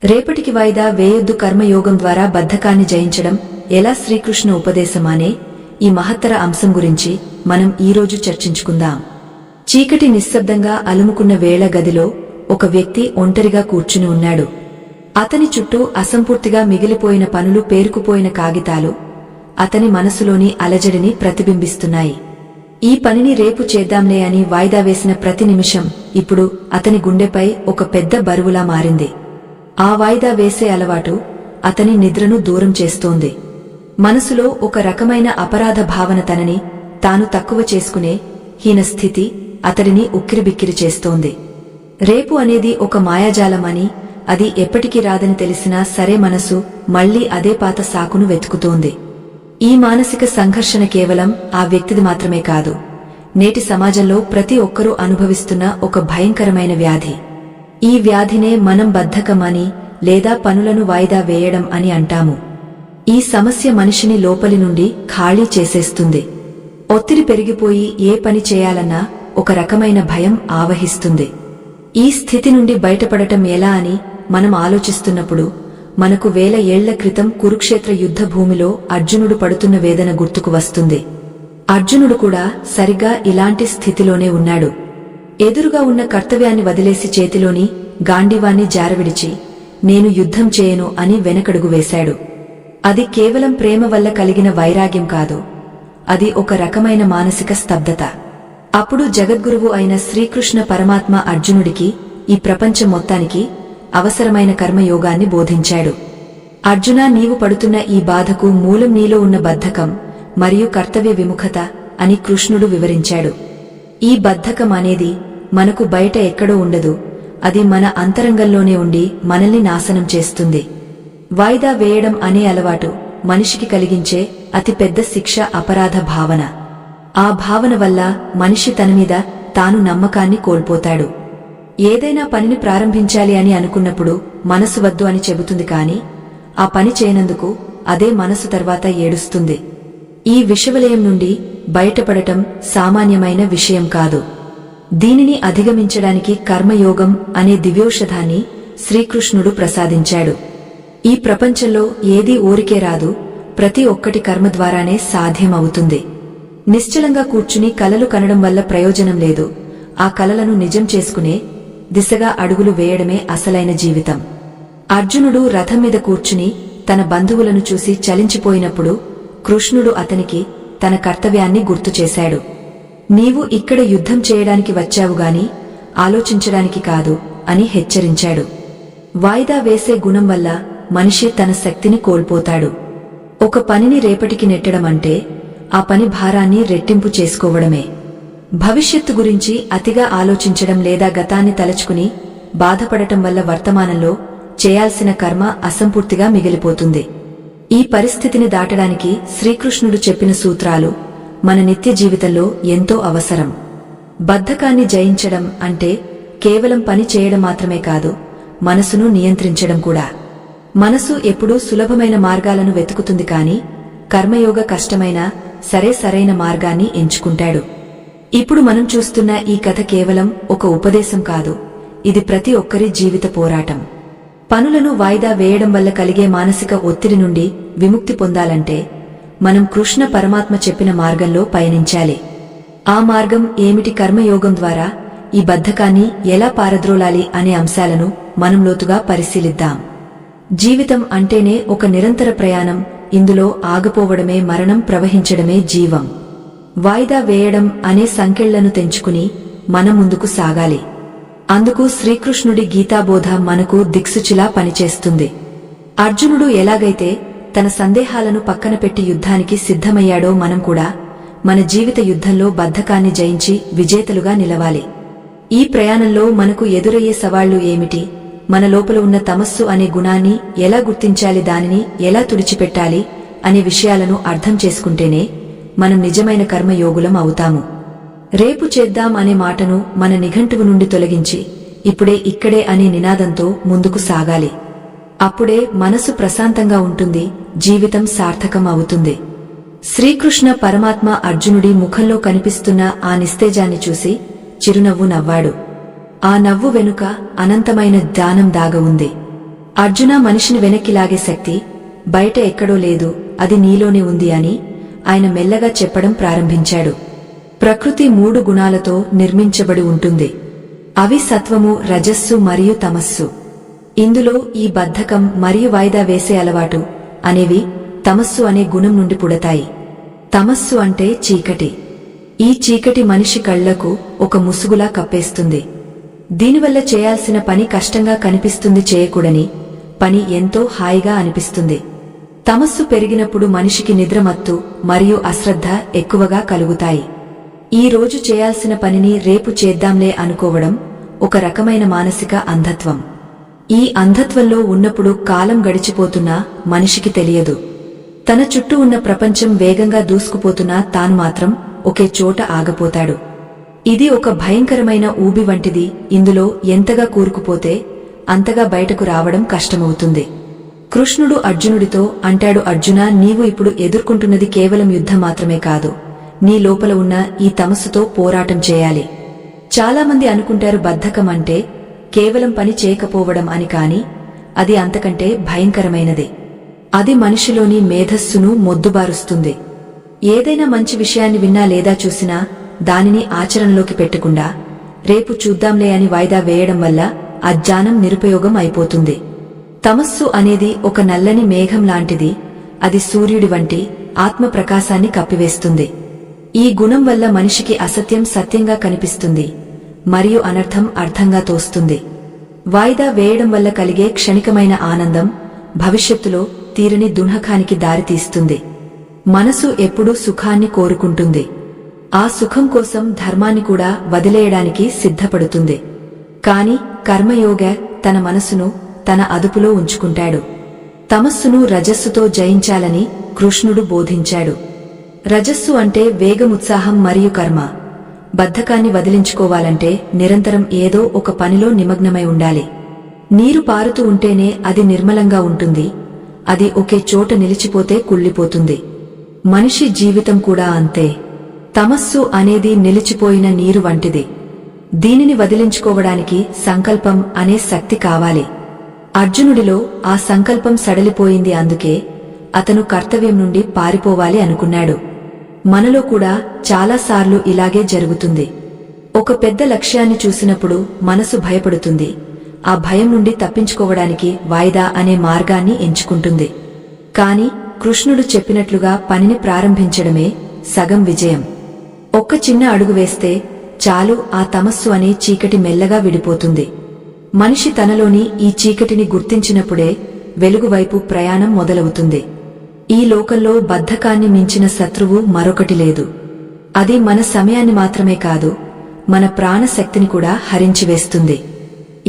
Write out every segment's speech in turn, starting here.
రేపటికి వాయిదా వేయొద్దు కర్మయోగం ద్వారా బద్ధకాన్ని జయించడం ఎలా శ్రీకృష్ణ ఉపదేశం అనే ఈ మహత్తర అంశం గురించి మనం ఈరోజు చర్చించుకుందాం. చీకటి నిశ్శబ్దంగా అలుముకున్న వేళ గదిలో ఒక వ్యక్తి ఒంటరిగా కూర్చుని ఉన్నాడు. అతని చుట్టూ అసంపూర్తిగా మిగిలిపోయిన పనులు, పేరుకుపోయిన కాగితాలు అతని మనసులోని అలజడిని ప్రతిబింబిస్తున్నాయి. ఈ పనిని రేపు చేద్దాంలే అని వాయిదా వేసిన ప్రతి నిమిషం ఇప్పుడు అతని గుండెపై ఒక పెద్ద బరువులా మారింది. ఆ వాయిదా వేసే అలవాటు అతని నిద్రను దూరం చేస్తోంది. మనసులో ఒక రకమైన అపరాధ భావన, తనని తాను తక్కువ చేసుకునే హీనస్థితి అతడిని ఉక్కిరిబిక్కిరి చేస్తోంది. రేపు అనేది ఒక మాయాజాలం అని, అది ఎప్పటికీ రాదని తెలిసినా సరే మనసు మళ్లీ అదే పాత సాకును వెతుకుతోంది. ఈ మానసిక సంఘర్షణ కేవలం ఆ వ్యక్తిది మాత్రమే కాదు, నేటి సమాజంలో ప్రతి ఒక్కరూ అనుభవిస్తున్న ఒక భయంకరమైన వ్యాధి. ఈ వ్యాధినే మనం బద్ధకం అని లేదా పనులను వాయిదా వేయడం అని అంటాము. ఈ సమస్య మనిషిని లోపలి నుండి ఖాళీ చేసేస్తుంది. ఒత్తిడి పెరిగిపోయి ఏ పని చేయాలన్నా ఒక రకమైన భయం ఆవహిస్తుంది. ఈ స్థితి నుండి బయటపడటం ఎలా అని మనం ఆలోచిస్తున్నప్పుడు మనకు వేల ఏళ్ల క్రితం కురుక్షేత్ర యుద్ధ భూమిలో అర్జునుడు పడుతున్న వేదన గుర్తుకు వస్తుంది. అర్జునుడు కూడా సరిగ్గా ఇలాంటి స్థితిలోనే ఉన్నాడు. ఎదురుగా ఉన్న కర్తవ్యాన్ని వదిలేసి చేతిలోని గాంధీవాన్ని జారవిడిచి నేను యుద్ధం చేయను అని వెనకడుగు వేశాడు. అది కేవలం ప్రేమ వల్ల కలిగిన వైరాగ్యం కాదు, అది ఒక రకమైన మానసిక స్తబ్దత. అప్పుడు జగద్గురువు అయిన శ్రీకృష్ణ పరమాత్మ అర్జునుడికి ఈ ప్రపంచం మొత్తానికి అవసరమైన కర్మయోగాన్ని బోధించాడు. అర్జునా, నీవు పడుతున్న ఈ బాధకు మూలం నీలో ఉన్న బద్ధకం మరియు కర్తవ్య విముఖత అని కృష్ణుడు వివరించాడు. ఈ బద్ధకం అనేది మనకు బయట ఎక్కడో ఉండదు, అది మన అంతరంగంలోనే ఉండి మనల్ని నాశనం చేస్తుంది. వాయిదా వేయడం అనే అలవాటు మనిషికి కలిగించే అతిపెద్ద శిక్ష అపరాధ భావన. ఆ భావన వల్ల మనిషి తనమీద తాను నమ్మకాన్ని కోల్పోతాడు. ఏదైనా పనిని ప్రారంభించాలి అని అనుకున్నప్పుడు మనసు వద్దు అని చెబుతుంది, కాని ఆ పని చేయనందుకు అదే మనసు తర్వాత ఏడుస్తుంది. ఈ విషవలయం నుండి బయటపడటం సామాన్యమైన విషయం కాదు. దీనిని అధిగమించడానికి కర్మయోగం అనే దివ్యౌషధాన్ని శ్రీకృష్ణుడు ప్రసాదించాడు. ఈ ప్రపంచంలో ఏదీ ఊరికే రాదు, ప్రతి ఒక్కటి కర్మ ద్వారానే సాధ్యమవుతుంది. నిశ్చలంగా కూర్చుని కలలు కనడం వల్ల ప్రయోజనం లేదు. ఆ కలలను నిజం చేసుకునే దిశగా అడుగులు వేయడమే అసలైన జీవితం. అర్జునుడు రథం మీద కూర్చుని తన బంధువులను చూసి చలించిపోయినప్పుడు కృష్ణుడు అతనికి తన కర్తవ్యాన్ని గుర్తుచేశాడు. నీవు ఇక్కడ యుద్ధం చేయడానికి వచ్చావుగాని ఆలోచించడానికి కాదు అని హెచ్చరించాడు. వాయిదా వేసే గుణం వల్ల మనిషి తన శక్తిని కోల్పోతాడు. ఒక పనిని రేపటికి నెట్టడం అంటే ఆ పని భారాన్ని రెట్టింపు చేసుకోవడమే. భవిష్యత్తు గురించి అతిగా ఆలోచించడం లేదా గతాన్ని తలచుకుని బాధపడటం వల్ల వర్తమానంలో చేయాల్సిన కర్మ అసంపూర్తిగా మిగిలిపోతుంది. ఈ పరిస్థితిని దాటడానికి శ్రీకృష్ణుడు చెప్పిన సూత్రాలు మన నిత్య జీవితంలో ఎంతో అవసరం. బద్ధకాన్ని జయించడం అంటే కేవలం పని చేయడం మాత్రమే కాదు, మనసును నియంత్రించడం కూడా. మనసు ఎప్పుడూ సులభమైన మార్గాలను వెతుకుతుంది, కాని కర్మయోగ కష్టమైన సరైన మార్గాన్ని ఎంచుకుంటాడు. ఇప్పుడు మనం చూస్తున్న ఈ కథ కేవలం ఒక ఉపదేశం కాదు, ఇది ప్రతి ఒక్కరి జీవిత పోరాటం. పనులను వాయిదా వేయడం వల్ల కలిగే మానసిక ఒత్తిడి నుండి విముక్తి పొందాలంటే మనం కృష్ణ పరమాత్మ చెప్పిన మార్గంలో పయనించాలి. ఆ మార్గం ఏమిటి? కర్మయోగం ద్వారా ఈ బద్ధకాన్ని ఎలా పారద్రోలాలి అనే అంశాలను మనం లోతుగా పరిశీలిద్దాం. జీవితం అంటేనే ఒక నిరంతర ప్రయాణం, ఇందులో ఆగిపోవడమే మరణం, ప్రవహించడమే జీవం. వాయిదా వేయడం అనే సంకెళ్లను తెంచుకుని మనం ముందుకు సాగాలి. అందుకు శ్రీకృష్ణుడి గీతాబోధ మనకు దిక్సూచిలా పనిచేస్తుంది. అర్జునుడు ఎలాగైతే తన సందేహాలను పక్కన పెట్టి యుద్ధానికి సిద్ధమయ్యాడో మనం కూడా మన జీవిత యుద్ధంలో బద్ధకాన్ని జయించి విజేతలుగా నిలవాలి. ఈ ప్రయాణంలో మనకు ఎదురయ్యే సవాళ్లు ఏమిటి? మన లోపల ఉన్న తమస్సు అనే గుణాన్ని ఎలా గుర్తించాలి, దానిని ఎలా తుడిచిపెట్టాలి అనే విషయాలను అర్థం చేసుకుంటేనే మనం నిజమైన కర్మయోగులం అవుతాము. రేపు చేద్దాం అనే మాటను మన నిఘంటువు నుండి తొలగించి ఇప్పుడే ఇక్కడే అనే నినాదంతో ముందుకు సాగాలి. అప్పుడే మనసు ప్రశాంతంగా ఉంటుంది, జీవితం సార్థకం అవుతుంది. శ్రీకృష్ణ పరమాత్మ అర్జునుడి ముఖంలో కనిపిస్తున్న ఆ నిస్తేజాన్ని చూసి చిరునవ్వు నవ్వాడు. ఆ నవ్వు వెనుక అనంతమైన జ్ఞానం దాగ ఉంది. అర్జున, మనిషిని వెనక్కి లాగే శక్తి బయట ఎక్కడో లేదు, అది నీలోనే ఉంది అని ఆయన మెల్లగా చెప్పడం ప్రారంభించాడు. ప్రకృతి 3 గుణాలతో నిర్మించబడి ఉంటుంది. అవి సత్వము, రజస్సు మరియు తమస్సు. ఇందులో ఈ బద్ధకం మరియు వాయిదా వేసే అలవాటు అనేవి తమస్సు అనే గుణం నుండి పుడతాయి. తమస్సు అంటే చీకటి. ఈ చీకటి మనిషి కళ్లకు ఒక ముసుగులా కప్పేస్తుంది. దీనివల్ల చేయాల్సిన పని కష్టంగా కనిపిస్తుంది, చేయకూడని పని ఎంతో హాయిగా అనిపిస్తుంది. తమస్సు పెరిగినప్పుడు మనిషికి నిద్రమత్తు మరియు అశ్రద్ధ ఎక్కువగా కలుగుతాయి. ఈ రోజు చేయాల్సిన పనిని రేపు చేద్దాంలే అనుకోవడం ఒక రకమైన మానసిక అంధత్వం. ఈ అంధత్వంలో ఉన్నప్పుడు కాలం గడిచిపోతున్నా మనిషికి తెలియదు. తన చుట్టూ ఉన్న ప్రపంచం వేగంగా దూసుకుపోతున్నా తాను మాత్రం ఒకే చోట ఆగపోతాడు. ఇది ఒక భయంకరమైన ఊబి వంటిది. ఇందులో ఎంతగా కూరుకుపోతే అంతగా బయటకు రావడం కష్టమవుతుంది. కృష్ణుడు అర్జునుడితో అంటాడు, అర్జునా, నీవు ఇప్పుడు ఎదుర్కొంటున్నది కేవలం యుద్ధం మాత్రమే కాదు, నీ లోపల ఉన్న ఈ తమస్సుతో పోరాటం చేయాలి. చాలామంది అనుకుంటారు బద్ధకం అంటే కేవలం పని చేయకపోవడం అని, కాని అది అంతకంటే భయంకరమైనది. అది మనిషిలోని మేధస్సును మొద్దుబారుస్తుంది. ఏదైనా మంచి విషయాన్ని విన్నా లేదా చూసినా దానిని ఆచరణలోకి పెట్టకుండా రేపు చూద్దాంలే అని వాయిదా వేయడం వల్ల అజ్ఞానం నిరుపయోగం అయిపోతుంది. తమస్సు అనేది ఒక నల్లని మేఘం లాంటిది. అది సూర్యుడి వంటి ఆత్మ ప్రకాశాన్ని కప్పివేస్తుంది. ఈ గుణం వల్ల మనిషికి అసత్యం సత్యంగా కనిపిస్తుంది మరియు అనర్థం అర్థంగా తోస్తుంది. వాయిదా వేయడం వల్ల కలిగే క్షణికమైన ఆనందం భవిష్యత్తులో తీరని దుఃఖానికి దారితీస్తుంది. మనసు ఎప్పుడూ సుఖాన్ని కోరుకుంటుంది. ఆ సుఖం కోసం ధర్మాన్ని కూడా వదిలేయడానికి సిద్ధపడుతుంది. కాని కర్మయోగ తన మనసును తన అదుపులో ఉంచుకుంటాడు. తమస్సును రజస్సుతో జయించాలని కృష్ణుడు బోధించాడు. రజస్సు అంటే వేగముత్సాహం మరియు కర్మ. బద్ధకాన్ని వదిలించుకోవాలంటే నిరంతరం ఏదో ఒక పనిలో నిమగ్నమై ఉండాలి. నీరు పారుతూ ఉంటేనే అది నిర్మలంగా ఉంటుంది. అది ఒకే చోట నిలిచిపోతే కుళ్ళిపోతుంది. మనిషి జీవితం కూడా అంతే. తమస్సు అనేది నిలిచిపోయిన నీరు వంటిది. దీనిని వదిలించుకోవడానికి సంకల్పం అనే శక్తి కావాలి. అర్జునుడిలో ఆ సంకల్పం సడలిపోయింది. అందుకే అతను కర్తవ్యం నుండి పారిపోవాలి అనుకున్నాడు. మనలో కూడా చాలాసార్లు ఇలాగే జరుగుతుంది. ఒక పెద్ద లక్ష్యాన్ని చూసినప్పుడు మనసు భయపడుతుంది. ఆ భయం నుండి తప్పించుకోవడానికి వాయిదా అనే మార్గాన్ని ఎంచుకుంటుంది. కాని కృష్ణుడు చెప్పినట్లుగా పనిని ప్రారంభించడమే సగం విజయం. ఒక్క చిన్న అడుగు వేస్తే చాలు, ఆ తమస్సు అనే చీకటి మెల్లగా విడిపోతుంది. మనిషి తనలోని ఈ చీకటిని గుర్తించినప్పుడే వెలుగువైపు ప్రయాణం మొదలవుతుంది. ఈ లోకంలో బద్ధకాన్ని మించిన శత్రువు మరొకటి లేదు. అది మన సమయాన్ని మాత్రమే కాదు, మన ప్రాణశక్తిని కూడా హరించివేస్తుంది.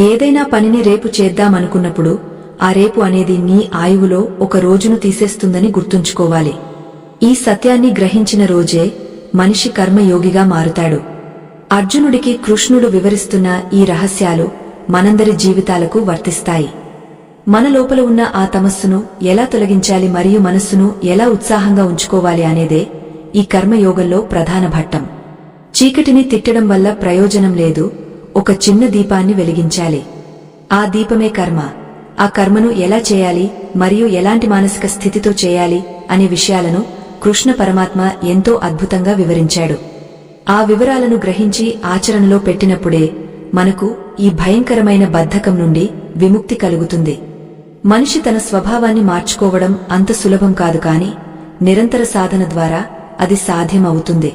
ఏదైనా పనిని రేపు చేద్దామనుకున్నప్పుడు ఆ రేపు అనేది నీ ఆయువులో ఒక రోజును తీసేస్తుందని గుర్తుంచుకోవాలి. ఈ సత్యాన్ని గ్రహించిన రోజే మనిషి కర్మయోగిగా మారుతాడు. అర్జునుడికి కృష్ణుడు వివరిస్తున్న ఈ రహస్యాలు మనందరి జీవితాలకు వర్తిస్తాయి. మన లోపల ఉన్న ఆ తమస్సును ఎలా తొలగించాలి మరియు మనస్సును ఎలా ఉత్సాహంగా ఉంచుకోవాలి అనేదే ఈ కర్మయోగంలో ప్రధాన ఘట్టం. చీకటిని తిట్టడం వల్ల ప్రయోజనం లేదు. ఒక చిన్న దీపాన్ని వెలిగించాలి. ఆ దీపమే కర్మ. ఆ కర్మను ఎలా చేయాలి మరియు ఎలాంటి మానసిక స్థితితో చేయాలి అనే విషయాలను కృష్ణ పరమాత్మ ఎంతో అద్భుతంగా వివరించాడు. ఆ వివరాలను గ్రహించి ఆచరణలో పెట్టినప్పుడే మనకు ఈ భయంకరమైన బద్ధకం నుండి విముక్తి కలుగుతుంది. మనిషి తన స్వభావాన్ని మార్చుకోవడం అంత సులభం కాదు, కాని నిరంతర సాధన ద్వారా అది సాధ్యమవుతుంది.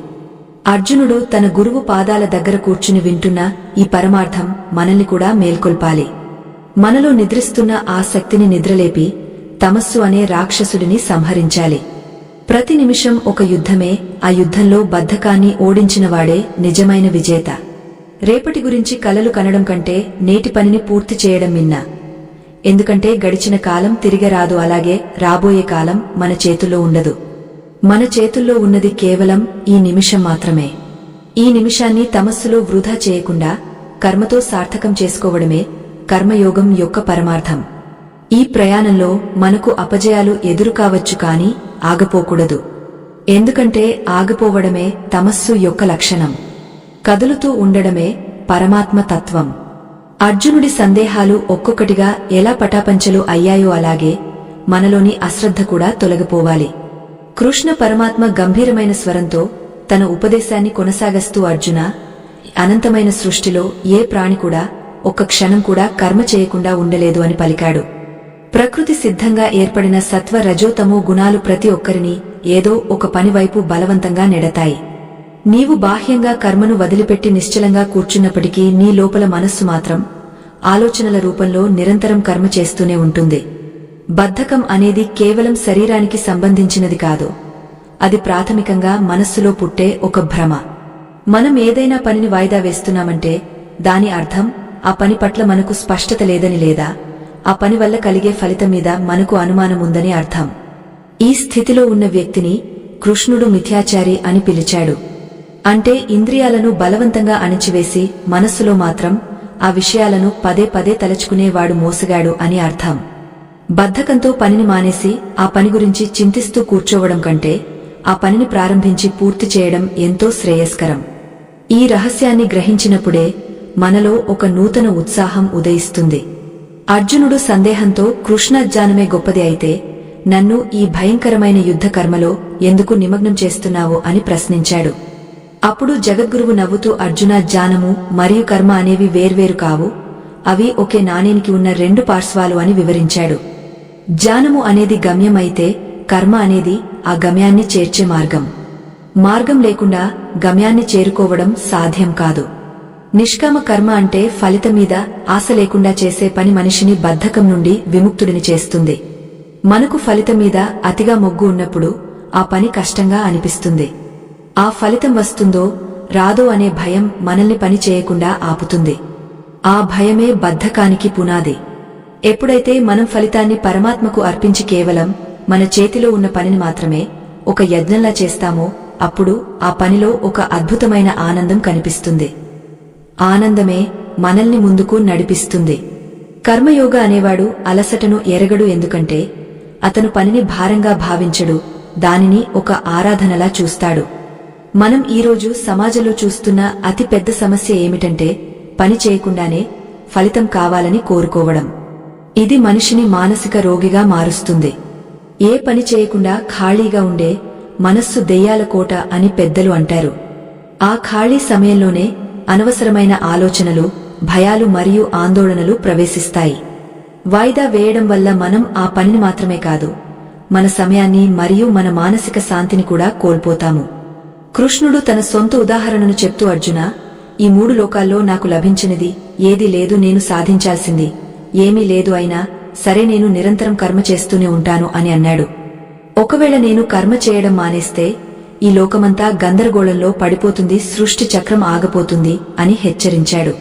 అర్జునుడు తన గురువు పాదాల దగ్గర కూర్చుని వింటున్న ఈ పరమార్థం మనల్ని కూడా మేల్కొల్పాలి. మనలో నిద్రిస్తున్న ఆ శక్తిని నిద్రలేపి తమస్సు అనే రాక్షసుడిని సంహరించాలి. ప్రతి నిమిషం ఒక యుద్ధమే. ఆ యుద్ధంలో బద్ధకాన్ని ఓడించినవాడే నిజమైన విజేత. రేపటి గురించి కలలు కనడం కంటే నేటి పనిని పూర్తి చేయడం మిన్న. ఎందుకంటే గడిచిన కాలం తిరిగి రాదు, అలాగే రాబోయే కాలం మన చేతుల్లో ఉండదు. మన చేతుల్లో ఉన్నది కేవలం ఈ నిమిషం మాత్రమే. ఈ నిమిషాన్ని తమస్సులో వృధా చేయకుండా కర్మతో సార్థకం చేసుకోవడమే కర్మయోగం యొక్క పరమార్థం. ఈ ప్రయాణంలో మనకు అపజయాలు ఎదురుకావచ్చు, కాని ఆగపోకూడదు. ఎందుకంటే ఆగిపోవడమే తమస్సు యొక్క లక్షణం. కదులుతూ ఉండడమే పరమాత్మ తత్వం. అర్జునుడి సందేహాలు ఒక్కొక్కటిగా ఎలా పటాపంచలు అయ్యాయో అలాగే మనలోని అశ్రద్ధ కూడా తొలగిపోవాలి. కృష్ణ పరమాత్మ గంభీరమైన స్వరంతో తన ఉపదేశాన్ని కొనసాగస్తూ అర్జున, అనంతమైన సృష్టిలో ఏ ప్రాణి కూడా ఒక్క క్షణం కూడా కర్మ చేయకుండా ఉండలేదు అని పలికాడు. ప్రకృతి సిద్ధంగా ఏర్పడిన సత్వ రజోతమో గుణాలు ప్రతి ఒక్కరిని ఏదో ఒక పనివైపు బలవంతంగా నెడతాయి. నీవు బాహ్యంగా కర్మను వదిలిపెట్టి నిశ్చలంగా కూర్చున్నప్పటికీ నీ లోపల మనస్సు మాత్రం ఆలోచనల రూపంలో నిరంతరం కర్మ చేస్తూనే ఉంటుంది. బద్ధకం అనేది కేవలం శరీరానికి సంబంధించినది కాదు. అది ప్రాథమికంగా మనస్సులో పుట్టే ఒక భ్రమ. మనం ఏదైనా పనిని వాయిదా వేస్తున్నామంటే దాని అర్థం ఆ పని పట్ల మనకు స్పష్టత లేదని, లేదా ఆ పని వల్ల కలిగే ఫలితం మీద మనకు అనుమానం ఉందని అర్థం. ఈ స్థితిలో ఉన్న వ్యక్తిని కృష్ణుడు మిథ్యాచారి అని పిలిచాడు. అంటే ఇంద్రియాలను బలవంతంగా అణిచివేసి మనస్సులో మాత్రం ఆ విషయాలను పదే పదే తలచుకునేవాడు మోసగాడు అని అర్థం. బద్ధకంతో పనిని మానేసి ఆ పని గురించి చింతిస్తూ కూర్చోవడం కంటే ఆ పనిని ప్రారంభించి పూర్తి చేయడం ఎంతో శ్రేయస్కరం. ఈ రహస్యాన్ని గ్రహించినప్పుడే మనలో ఒక నూతన ఉత్సాహం ఉదయిస్తుంది. అర్జునుడు సందేహంతో కృష్ణజ్ఞానమే గొప్పది అయితే నన్ను ఈ భయంకరమైన యుద్ధ కర్మలో ఎందుకు నిమగ్నం చేస్తున్నావో అని ప్రశ్నించాడు. అప్పుడు జగద్గురువు నవ్వుతూ అర్జున, జ్ఞానము మరియు కర్మ అనేవి వేర్వేరు కావు, అవి ఒకే నాణేనికి ఉన్న రెండు పార్శ్వాలు అని వివరించాడు. జ్ఞానము అనేది గమ్యం అయితే కర్మ అనేది ఆ గమ్యాన్ని చేర్చే మార్గం. మార్గం లేకుండా గమ్యాన్ని చేరుకోవడం సాధ్యం కాదు. నిష్కామ కర్మ అంటే ఫలితం మీద ఆశ లేకుండా చేసే పని మనిషిని బద్ధకం నుండి విముక్తుడిని చేస్తుంది. మనకు ఫలితం మీద అతిగా మొగ్గు ఉన్నప్పుడు ఆ పని కష్టంగా అనిపిస్తుంది. ఆ ఫలితం వస్తుందో రాదో అనే భయం మనల్ని పని చేయకుండా ఆపుతుంది. ఆ భయమే బద్ధకానికి పునాది. ఎప్పుడైతే మనం ఫలితాన్ని పరమాత్మకు అర్పించి కేవలం మన చేతిలో ఉన్న పనిని మాత్రమే ఒక యజ్ఞంలా చేస్తామో అప్పుడు ఆ పనిలో ఒక అద్భుతమైన ఆనందం కనిపిస్తుంది. ఆనందమే మనల్ని ముందుకు నడిపిస్తుంది. కర్మయోగ అనేవాడు అలసటను ఎరగడు. ఎందుకంటే అతను పనిని భారంగా భావించడు, దానిని ఒక ఆరాధనలా చూస్తాడు. మనం ఈరోజు సమాజంలో చూస్తున్న అతి పెద్ద సమస్య ఏమిటంటే పని చేయకుండానే ఫలితం కావాలని కోరుకోవడం. ఇది మనిషిని మానసిక రోగిగా మారుస్తుంది. ఏ పని చేయకుండా ఖాళీగా ఉండే మనస్సు దెయ్యాల కోట అని పెద్దలు అంటారు. ఆ ఖాళీ సమయంలోనే అనవసరమైన ఆలోచనలు, భయాలు మరియు ఆందోళనలు ప్రవేశిస్తాయి. వాయిదా వేయడం వల్ల మనం ఆ పనిని మాత్రమే కాదు, మన సమయాన్ని మరియు మన మానసిక శాంతిని కూడా కోల్పోతాము. కృష్ణుడు తన సొంత ఉదాహరణను చెప్తూ అర్జున, ఈ మూడు లోకాల్లో నాకు లభించినది ఏదీ లేదు, నేను సాధించాల్సింది ఏమీ లేదు, అయినా సరే నేను నిరంతరం కర్మ చేస్తూనే ఉంటాను అని అన్నాడు. ఒకవేళ నేను కర్మ చేయడం మానేస్తే ఈ లోకమంతా గందరగోళంలో పడిపోతుంది, సృష్టి చక్రం ఆగపోతుంది అని హెచ్చరించాడు.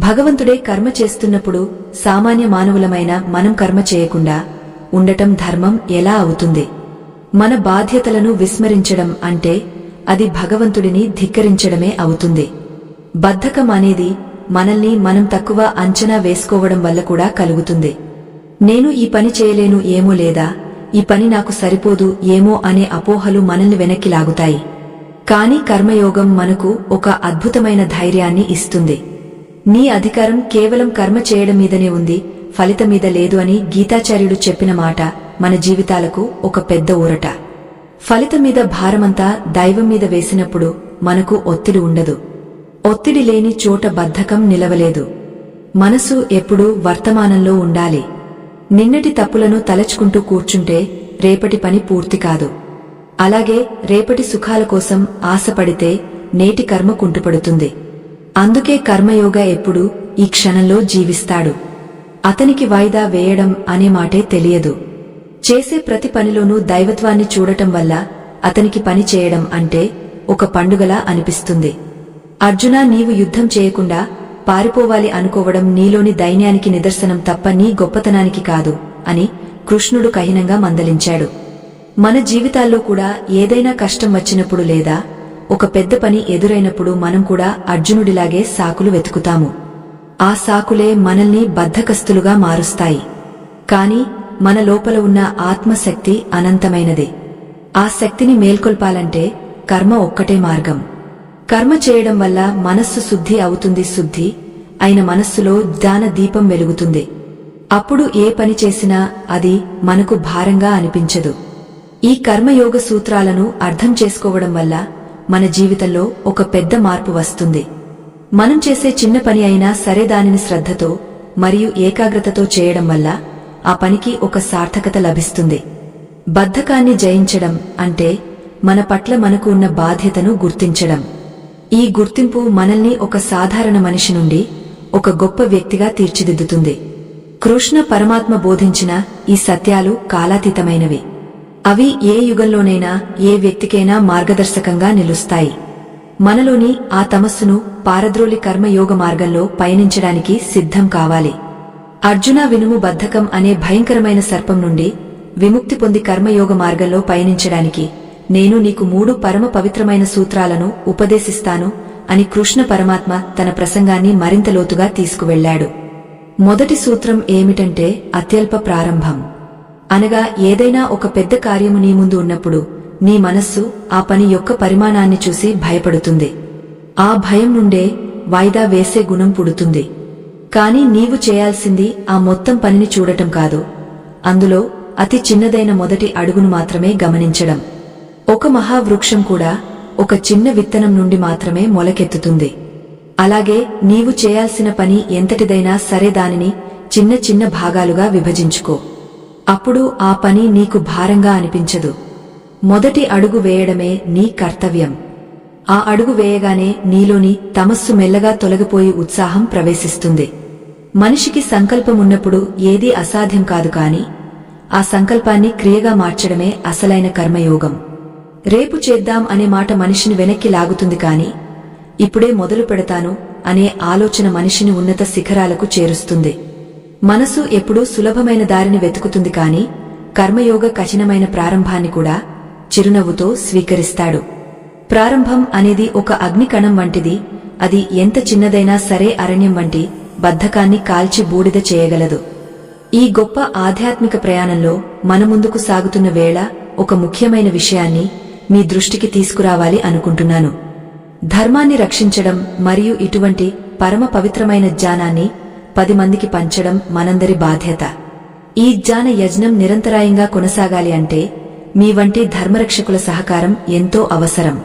భగవంతుడే కర్మ చేస్తున్నప్పుడు సామాన్య మానవులమైన మనం కర్మ చేయకుండా ఉండటం ధర్మం ఎలా అవుతుంది? మన బాధ్యతలను విస్మరించడం అంటే అది భగవంతుడిని ధిక్కరించడమే అవుతుంది. బద్ధకం అనేది మనల్ని మనం తక్కువ అంచనా వేసుకోవడం వల్ల కూడా కలుగుతుంది. నేను ఈ పని చేయలేను ఏమో, లేదా ఈ పని నాకు సరిపోదు ఏమో అనే అపోహలు మనల్ని వెనక్కి లాగుతాయి. కాని కర్మయోగం మనకు ఒక అద్భుతమైన ధైర్యాన్ని ఇస్తుంది. నీ అధికారం కేవలం కర్మ చేయడం మీదనే ఉంది, ఫలితం మీద లేదు అని గీతాచార్యుడు చెప్పిన మాట మన జీవితాలకు ఒక పెద్ద ఊరట. ఫలితం మీద భారమంతా దైవం మీద వేసినప్పుడు మనకు ఒత్తిడి ఉండదు. ఒత్తిడి లేని చోట బద్ధకం నిలవలేదు. మనసు ఎప్పుడూ వర్తమానంలో ఉండాలి. నిన్నటి తప్పులను తలచుకుంటూ కూర్చుంటే రేపటి పని పూర్తి కాదు. అలాగే రేపటి సుఖాల కోసం ఆశపడితే నేటి కర్మ కుంటుపడుతుంది. అందుకే కర్మయోగ ఎప్పుడూ ఈ క్షణంలో జీవిస్తాడు. అతనికి వాయిదా వేయడం అనే మాటే తెలియదు. చేసే ప్రతి పనిలోనూ దైవత్వాన్ని చూడటం వల్ల అతనికి పని చేయడం అంటే ఒక పండుగలా అనిపిస్తుంది. అర్జున, నీవు యుద్ధం చేయకుండా పారిపోవాలి అనుకోవడం నీలోని దైన్యానికి నిదర్శనం తప్ప నీ గొప్పతనానికి కాదు అని కృష్ణుడు కఠినంగా మందలించాడు. మన జీవితాల్లో కూడా ఏదైనా కష్టం వచ్చినప్పుడు లేదా ఒక పెద్ద పని ఎదురైనప్పుడు మనం కూడా అర్జునుడిలాగే సాకులు వెతుకుతాము. ఆ సాకులే మనల్ని బద్ధకస్తులుగా మారుస్తాయి. కాని మన లోపల ఉన్న ఆత్మశక్తి అనంతమైనది. ఆ శక్తిని మేల్కొల్పాలంటే కర్మ ఒక్కటే మార్గం. కర్మ చేయడం వల్ల మనస్సు శుద్ధి అవుతుంది. శుద్ధి అయిన మనస్సులో జ్ఞాన దీపం వెలుగుతుంది. అప్పుడు ఏ పని చేసినా అది మనకు భారంగా అనిపించదు. ఈ కర్మయోగ సూత్రాలను అర్థం చేసుకోవడం వల్ల మన జీవితంలో ఒక పెద్ద మార్పు వస్తుంది. మనం చేసే చిన్న పని అయినా సరే దానిని శ్రద్ధతో మరియు ఏకాగ్రతతో చేయడం వల్ల ఆ పనికి ఒక సార్థకత లభిస్తుంది. బద్ధకాన్ని జయించడం అంటే మన పట్ల మనకు ఉన్న బాధ్యతను గుర్తించడం. ఈ గుర్తింపు మనల్ని ఒక సాధారణ మనిషి నుండి ఒక గొప్ప వ్యక్తిగా తీర్చిదిద్దుతుంది. కృష్ణ పరమాత్మ బోధించిన ఈ సత్యాలు కాలాతీతమైనవి. అవి ఏ యుగంలోనైనా ఏ వ్యక్తికైనా మార్గదర్శకంగా నిలుస్తాయి. మనలోని ఆ తమస్సును పారద్రోలి కర్మయోగ మార్గంలో పయనించడానికి సిద్ధం కావాలి. అర్జున వినుము, బద్ధకం అనే భయంకరమైన సర్పం నుండి విముక్తి పొంది కర్మయోగ మార్గంలో పయనించడానికి నేను నీకు 3 పరమ పవిత్రమైన సూత్రాలను ఉపదేశిస్తాను అని కృష్ణ పరమాత్మ తన ప్రసంగాన్ని మరింత లోతుగా తీసుకువెళ్లాడు. మొదటి సూత్రం ఏమిటంటే అత్యల్ప ప్రారంభం. అనగా ఏదైనా ఒక పెద్ద కార్యము నీ ముందు ఉన్నప్పుడు నీ మనస్సు ఆ పని యొక్క పరిమాణాన్ని చూసి భయపడుతుంది. ఆ భయం నుండే వాయిదా వేసే గుణం పుడుతుంది. కాని నీవు చేయాల్సింది ఆ మొత్తం పనిని చూడటం కాదు, అందులో అతి చిన్నదైన మొదటి అడుగును మాత్రమే గమనించడం. ఒక మహావృక్షం కూడా ఒక చిన్న విత్తనం నుండి మాత్రమే మొలకెత్తుతుంది. అలాగే నీవు చేయాల్సిన పని ఎంతటిదైనా సరే దానిని చిన్న చిన్న భాగాలుగా విభజించుకో. అప్పుడు ఆ పని నీకు భారంగా అనిపించదు. మొదటి అడుగు వేయడమే నీ కర్తవ్యం. ఆ అడుగు వేయగానే నీలోని తమస్సు మెల్లగా తొలగిపోయి ఉత్సాహం ప్రవేశిస్తుంది. మనిషికి సంకల్పమున్నప్పుడు ఏదీ అసాధ్యం కాదు, కాని ఆ సంకల్పాన్ని క్రియగా మార్చడమే అసలైన కర్మయోగం. రేపు చేద్దాం అనే మాట మనిషిని వెనక్కి లాగుతుంది, కాని ఇప్పుడే మొదలు పెడతాను అనే ఆలోచన మనిషిని ఉన్నత శిఖరాలకు చేరుస్తుంది. మనసు ఎప్పుడూ సులభమైన దారిని వెతుకుతుంది, కాని కర్మయోగ కఠినమైన ప్రారంభాన్ని కూడా చిరునవ్వుతో స్వీకరిస్తాడు. ప్రారంభం అనేది ఒక అగ్నికణం వంటిది. అది ఎంత చిన్నదైనా సరే అరణ్యం వంటి బద్ధకాన్ని కాల్చి బూడిద చేయగలదు. ఈ గొప్ప ఆధ్యాత్మిక ప్రయాణంలో మన ముందుకు సాగుతున్న వేళ ఒక ముఖ్యమైన విషయాన్ని మీ దృష్టికి తీసుకురావాలి అనుకుంటున్నాను. ధర్మాన్ని రక్షించడం మరియు ఇటువంటి పరమ పవిత్రమైన జ్ఞానాన్ని 10 మందికి పంచడం మనందరి బాధ్యత. ఈ జ్ఞాన యజ్ఞం నిరంతరాయంగా కొనసాగాలి అంటే మీ వంటి ధర్మరక్షకుల సహకారం ఎంతో అవసరం.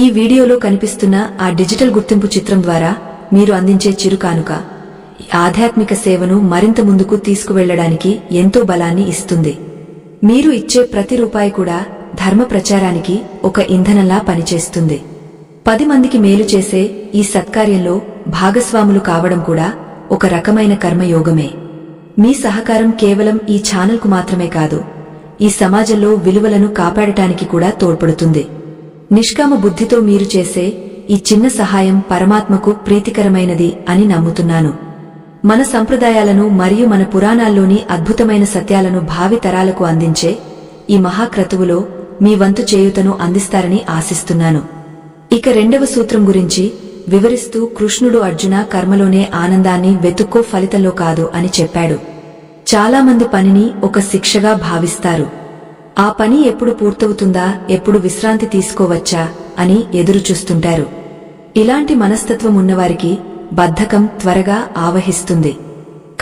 ఈ వీడియోలో కనిపిస్తున్న ఆ డిజిటల్ గుర్తింపు చిత్రం ద్వారా మీరు అందించే చిరుకానుక ఈ ఆధ్యాత్మిక సేవను మరింత ముందుకు తీసుకువెళ్లడానికి ఎంతో బలాన్ని ఇస్తుంది. మీరు ఇచ్చే ప్రతి రూపాయి కూడా ధర్మ ప్రచారానికి ఒక ఇంధనంలా పనిచేస్తుంది. 10 మందికి మేలు చేసే ఈ సత్కార్యంలో భాగస్వాములు కావడం కూడా ఒక రకమైన కర్మయోగమే. మీ సహకారం కేవలం ఈ ఛానల్కు మాత్రమే కాదు, ఈ సమాజంలో విలువలను కాపాడటానికి కూడా తోడ్పడుతుంది. నిష్కామ బుద్ధితో మీరు చేసే ఈ చిన్న సహాయం పరమాత్మకు ప్రీతికరమైనది అని నమ్ముతున్నాను. మన సంప్రదాయాలను మరియు మన పురాణాల్లోని అద్భుతమైన సత్యాలను భావి తరాలకు అందించే ఈ మహాక్రతువులో మీ వంతు చేయూతను అందిస్తారని ఆశిస్తున్నాను. ఇక రెండవ సూత్రం గురించి వివరిస్తూ కృష్ణుడు అర్జున కర్మలోనే ఆనందాన్ని వెతుక్కో, ఫలితంలో కాదు అని చెప్పాడు. చాలామంది పనిని ఒక శిక్షగా భావిస్తారు. ఆ పని ఎప్పుడు పూర్తవుతుందా, ఎప్పుడు విశ్రాంతి తీసుకోవచ్చా అని ఎదురుచూస్తుంటారు. ఇలాంటి మనస్తత్వం ఉన్నవారికి బద్ధకం త్వరగా ఆవహిస్తుంది.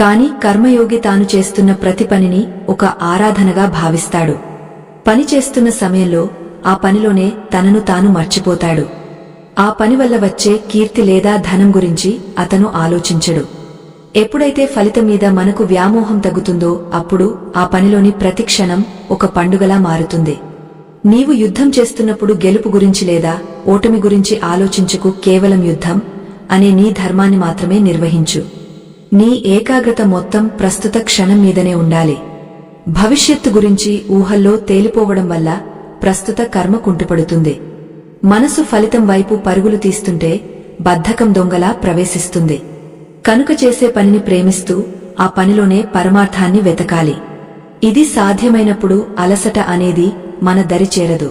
కాని కర్మయోగి తాను చేస్తున్న ప్రతి పనిని ఒక ఆరాధనగా భావిస్తాడు. పని చేస్తున్న సమయంలో ఆ పనిలోనే తనను తాను మర్చిపోతాడు. ఆ పని వల్ల వచ్చే కీర్తి లేదా ధనం గురించి అతను ఆలోచించడు. ఎప్పుడైతే ఫలితం మీద మనకు వ్యామోహం తగ్గుతుందో అప్పుడు ఆ పనిలోని ప్రతి క్షణం ఒక పండుగలా మారుతుంది. నీవు యుద్ధం చేస్తున్నప్పుడు గెలుపు గురించి లేదా ఓటమి గురించి ఆలోచించకు, కేవలం యుద్ధం అనే నీ ధర్మాన్ని మాత్రమే నిర్వహించు. నీ ఏకాగ్రత మొత్తం ప్రస్తుత క్షణం మీదనే ఉండాలి. భవిష్యత్తు గురించి ఊహల్లో తేలిపోవడం వల్ల ప్రస్తుత కర్మ కుంటుపడుతుంది. మనసు ఫలితం వైపు పరుగులు తీస్తుంటే బద్ధకం దొంగలా ప్రవేశిస్తుంది. కనుక చేసే పనిని ప్రేమిస్తూ ఆ పనిలోనే పరమార్థాన్ని వెతకాలి. ఇది సాధ్యమైనప్పుడు అలసట అనేది మన దరి చేరదు.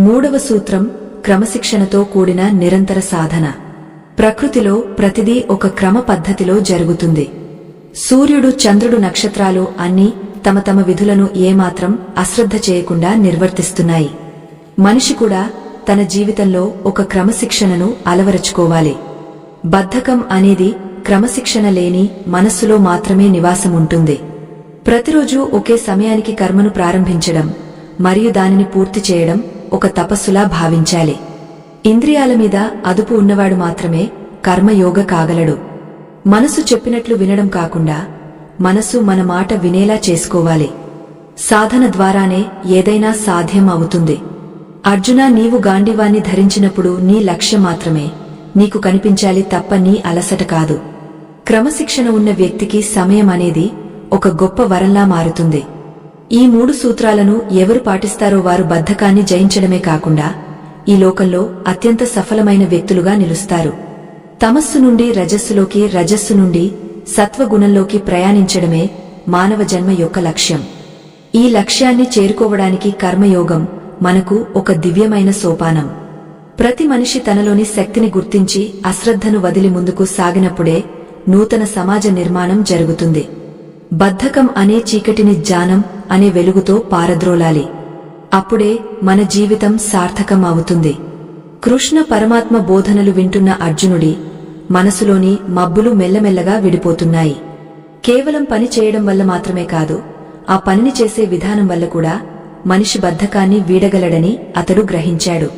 మూడవ సూత్రం క్రమశిక్షణతో కూడిన నిరంతర సాధన. ప్రకృతిలో ప్రతిదీ ఒక క్రమ పద్ధతిలో జరుగుతుంది. సూర్యుడు, చంద్రుడు, నక్షత్రాలు అన్నీ తమ తమ విధులను ఏమాత్రం అశ్రద్ధ చేయకుండా నిర్వర్తిస్తున్నాయి. మనిషి కూడా తన జీవితంలో ఒక క్రమశిక్షణను అలవరచుకోవాలి. బద్ధకం అనేది క్రమశిక్షణ లేని మనస్సులో మాత్రమే నివాసం ఉంటుంది. ప్రతిరోజూ ఒకే సమయానికి కర్మను ప్రారంభించడం మరియు దానిని పూర్తి చేయడం ఒక తపస్సులా భావించాలి. ఇంద్రియాల మీద అదుపు ఉన్నవాడు మాత్రమే కర్మయోగ కాగలడు. మనసు చెప్పినట్లు వినడం కాకుండా మనసు మన మాట వినేలా చేసుకోవాలి. సాధన ద్వారానే ఏదైనా సాధ్యం అవుతుంది. అర్జునా, నీవు గాంధీవాన్ని ధరించినప్పుడు నీ లక్ష్యం మాత్రమే నీకు కనిపించాలి తప్ప నీ అలసట కాదు. క్రమశిక్షణ ఉన్న వ్యక్తికి సమయం అనేది ఒక గొప్ప వరంలా మారుతుంది. ఈ 3 సూత్రాలను ఎవరు పాటిస్తారో వారు బద్ధకాన్ని జయించడమే కాకుండా ఈ లోకంలో అత్యంత సఫలమైన వ్యక్తులుగా నిలుస్తారు. తమస్సు నుండి రజస్సులోకి, రజస్సు నుండి సత్వగుణంలోకి ప్రయాణించడమే మానవ జన్మ యొక్క లక్ష్యం. ఈ లక్ష్యాన్ని చేరుకోవడానికి కర్మయోగం మనకు ఒక దివ్యమైన సోపానం. ప్రతి మనిషి తనలోని శక్తిని గుర్తించి అశ్రద్ధను వదిలి ముందుకు సాగినప్పుడే నూతన సమాజ నిర్మాణం జరుగుతుంది. బద్ధకం అనే చీకటిని జ్ఞానం అనే వెలుగుతో పారద్రోలాలి. అప్పుడే మన జీవితం సార్థకం అవుతుంది. కృష్ణ పరమాత్మ బోధనలు వింటున్న అర్జునుడి మనసులోని మబ్బులు మెల్లమెల్లగా విడిపోతున్నాయి. కేవలం పని చేయడం వల్ల మాత్రమే కాదు, ఆ పనిని చేసే విధానం వల్ల కూడా మనిషి బద్ధకాన్ని వీడగలడని అతడు గ్రహించాడు.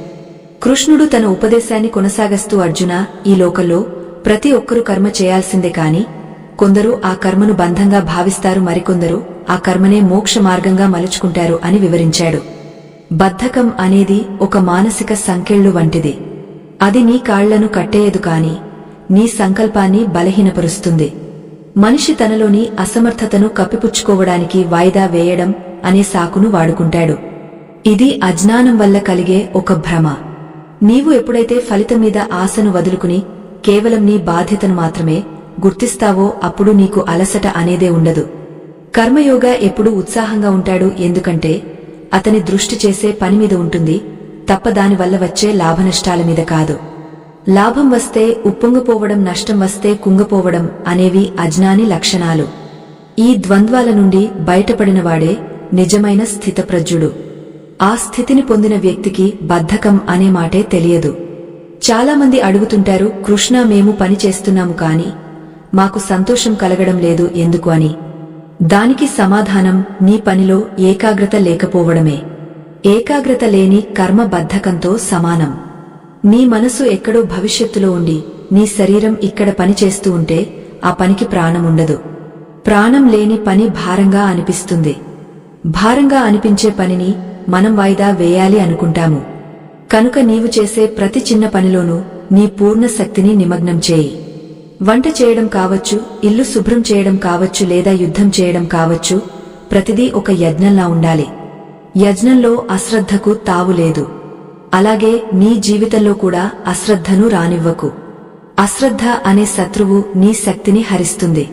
కృష్ణుడు తన ఉపదేశాన్ని కొనసాగస్తూ, అర్జునా, ఈ లోకంలో ప్రతి ఒక్కరూ కర్మ చేయాల్సిందే కాని కొందరు ఆ కర్మను బంధంగా భావిస్తారు, మరికొందరు ఆ కర్మనే మోక్ష మార్గంగా మలుచుకుంటారు అని వివరించాడు. బద్ధకం అనేది ఒక మానసిక సంకెళ్ళు వంటిది. అది నీ కాళ్లను కట్టేయదు కాని నీ సంకల్పాన్ని బలహీనపరుస్తుంది. మనిషి తనలోని అసమర్థతను కప్పిపుచ్చుకోవడానికి వాయిదా వేయడం అనే సాకును వాడుకుంటాడు. ఇది అజ్ఞానం వల్ల కలిగే ఒక భ్రమ. నీవు ఎప్పుడైతే ఫలితం మీద ఆశను వదులుకుని కేవలం నీ బాధ్యతను మాత్రమే గుర్తిస్తావో అప్పుడు నీకు అలసట అనేదే ఉండదు. కర్మయోగ ఎప్పుడూ ఉత్సాహంగా ఉంటాడు, ఎందుకంటే అతని దృష్టి చేసే పని మీద ఉంటుంది తప్ప దానివల్ల వచ్చే లాభనష్టాల మీద కాదు. లాభం వస్తే ఉప్పొంగిపోవడం, నష్టం వస్తే కుంగపోవడం అనేవి అజ్ఞాని లక్షణాలు. ఈ ద్వంద్వాల నుండి బయటపడినవాడే నిజమైన స్థితప్రజ్ఞుడు. ఆ స్థితిని పొందిన వ్యక్తికి బద్ధకం అనే మాటే తెలియదు. చాలామంది అడుగుతుంటారు, కృష్ణ, మేము పని చేస్తున్నాము కాని మాకు సంతోషం కలగడం లేదు ఎందుకు అని. దానికి సమాధానం నీ పనిలో ఏకాగ్రత లేకపోవడమే. ఏకాగ్రత లేని కర్మ బద్ధకంతో సమానం. నీ మనసు ఎక్కడో భవిష్యత్తులో ఉండి నీ శరీరం ఇక్కడ పని చేస్తూ ఉంటే ఆ పనికి ప్రాణం ఉండదు. ప్రాణం లేని పని భారంగా అనిపిస్తుంది. భారంగా అనిపించే పనిని మనం వాయిదా వేయాలి అనుకుంటాము. కనుక నీవు చేసే ప్రతి చిన్న పనిలోనూ నీ పూర్ణ శక్తిని నిమగ్నం చేయి. వంట చేయడం కావచ్చు, ఇల్లు శుభ్రం చేయడం కావచ్చు, లేదా యుద్ధం చేయడం కావచ్చు, ప్రతిదీ ఒక యజ్ఞంలా ఉండాలి. యజ్ఞంలో అశ్రద్ధకు తావులేదు. అలాగే నీ జీవితంలో కూడా అశ్రద్ధను రానివ్వకు. అశ్రద్ధ అనే శత్రువు నీ శక్తిని హరిస్తుంది.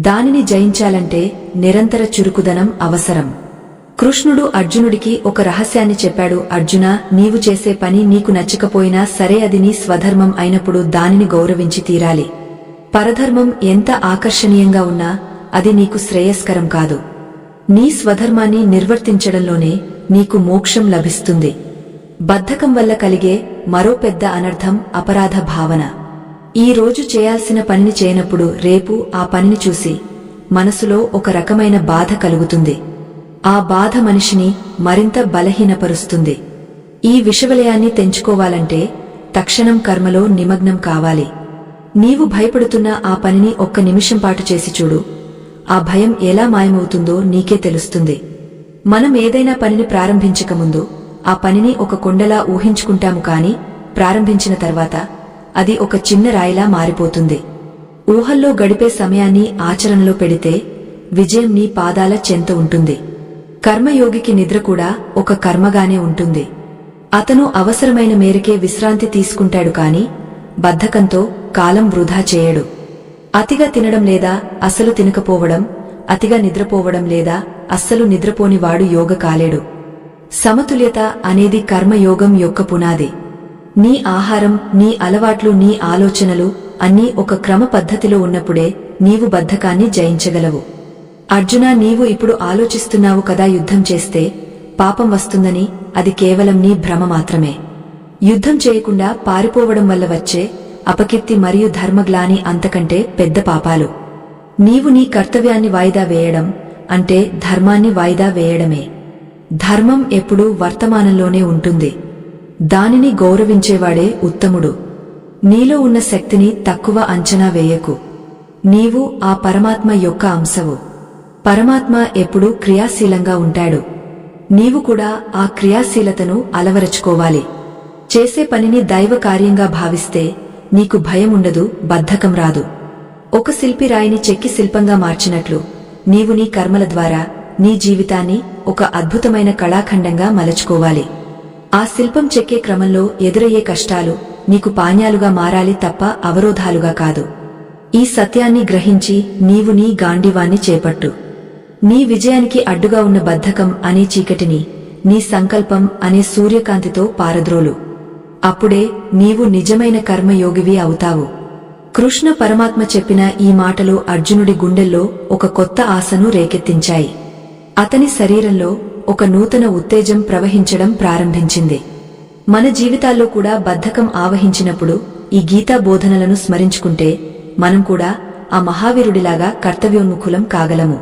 దానిని జయించాలంటే నిరంతర చురుకుదనం అవసరం. కృష్ణుడు అర్జునుడికి ఒక రహస్యాన్ని చెప్పాడు. అర్జునా, నీవు చేసే పని నీకు నచ్చకపోయినా సరే, అది నీ స్వధర్మం అయినప్పుడు దానిని గౌరవించి తీరాలి. పరధర్మం ఎంత ఆకర్షణీయంగా ఉన్నా అది నీకు శ్రేయస్కరం కాదు. నీ స్వధర్మాన్ని నిర్వర్తించడంలోనే నీకు మోక్షం లభిస్తుంది. బద్ధకం వల్ల కలిగే మరో పెద్ద అనర్థం అపరాధ భావన. ఈ రోజు చేయాల్సిన పనిని చేయనప్పుడు రేపు ఆ పనిని చూసి మనసులో ఒక రకమైన బాధ కలుగుతుంది. ఆ బాధ మనిషిని మరింత బలహీనపరుస్తుంది. ఈ విషవలయాన్ని తెంచుకోవాలంటే తక్షణం కర్మలో నిమగ్నం కావాలి. నీవు భయపడుతున్న ఆ పనిని ఒక్క నిమిషం పాటు చేసి చూడు. ఆ భయం ఎలా మాయమవుతుందో నీకే తెలుస్తుంది. మనం ఏదైనా పనిని ప్రారంభించకముందు ఆ పనిని ఒక కొండలా ఊహించుకుంటాము, కాని ప్రారంభించిన తర్వాత అది ఒక చిన్న రాయిలా మారిపోతుంది. ఊహల్లో గడిపే సమయాన్ని ఆచరణలో పెడితే విజయం నీ పాదాల చెంత ఉంటుంది. కర్మయోగికి నిద్ర కూడా ఒక కర్మగానే ఉంటుంది. అతను అవసరమైన మేరకే విశ్రాంతి తీసుకుంటాడు, కాని బద్ధకంతో కాలం వృధా చేయడు. అతిగా తినడం లేదా అస్సలు తినకపోవడం, అతిగా నిద్రపోవడం లేదా అస్సలు నిద్రపోనివాడు యోగ కాలేడు. సమతుల్యత అనేది కర్మయోగం యొక్క పునాది. నీ ఆహారం, నీ అలవాట్లు, నీ ఆలోచనలు అన్నీ ఒక క్రమ పద్ధతిలో ఉన్నప్పుడే నీవు బద్ధకాన్ని జయించగలవు. అర్జునా, నీవు ఇప్పుడు ఆలోచిస్తున్నావు కదా, యుద్ధం చేస్తే పాపం వస్తుందని. అది కేవలం నీ భ్రమ మాత్రమే. యుద్ధం చేయకుండా పారిపోవడం వల్ల వచ్చే అపకీర్తి మరియు ధర్మగ్లాని అంతకంటే పెద్ద పాపాలు. నీవు నీ కర్తవ్యాన్ని వాయిదా వేయడం అంటే ధర్మాన్ని వాయిదా వేయడమే. ధర్మం ఎప్పుడూ వర్తమానంలోనే ఉంటుంది. దానిని గౌరవించేవాడే ఉత్తముడు. నీలో ఉన్న శక్తిని తక్కువ అంచనా వేయకు. నీవు ఆ పరమాత్మ యొక్క అంశవు. పరమాత్మ ఎప్పుడూ క్రియాశీలంగా ఉంటాడు. నీవు కూడా ఆ క్రియాశీలతను అలవరచుకోవాలి. చేసే పనిని దైవ కార్యంగా భావిస్తే నీకు భయముండదు, బద్ధకం రాదు. ఒక శిల్పి రాయిని చెక్కి శిల్పంగా మార్చినట్లు నీవు నీ కర్మల ద్వారా నీ జీవితాన్ని ఒక అద్భుతమైన కళాఖండంగా మలచుకోవాలి. ఆ శిల్పం చెక్కే క్రమంలో ఎదురయ్యే కష్టాలు నీకు పాణ్యాలుగా మారాలి తప్ప అవరోధాలుగా కాదు. ఈ సత్యాన్ని గ్రహించి నీవు నీ గాండివాన్ని చేపట్టు. నీ విజయానికి అడ్డుగా ఉన్న బద్ధకం అనే చీకటిని నీ సంకల్పం అనే సూర్యకాంతితో పారద్రోలు. అప్పుడే నీవు నిజమైన కర్మయోగివి అవుతావు. కృష్ణ పరమాత్మ చెప్పిన ఈ మాటలు అర్జునుడి గుండెల్లో ఒక కొత్త ఆశను రేకెత్తించాయి. అతని శరీరంలో ఒక నూతన ఉత్తేజం ప్రవహించడం ప్రారంభించింది. మన జీవితాల్లో కూడా బద్ధకం ఆవహించినప్పుడు ఈ గీతా బోధనలను స్మరించుకుంటే మనం కూడా ఆ మహావీరుడిలాగా కర్తవ్యోన్ముఖులం కాగలము.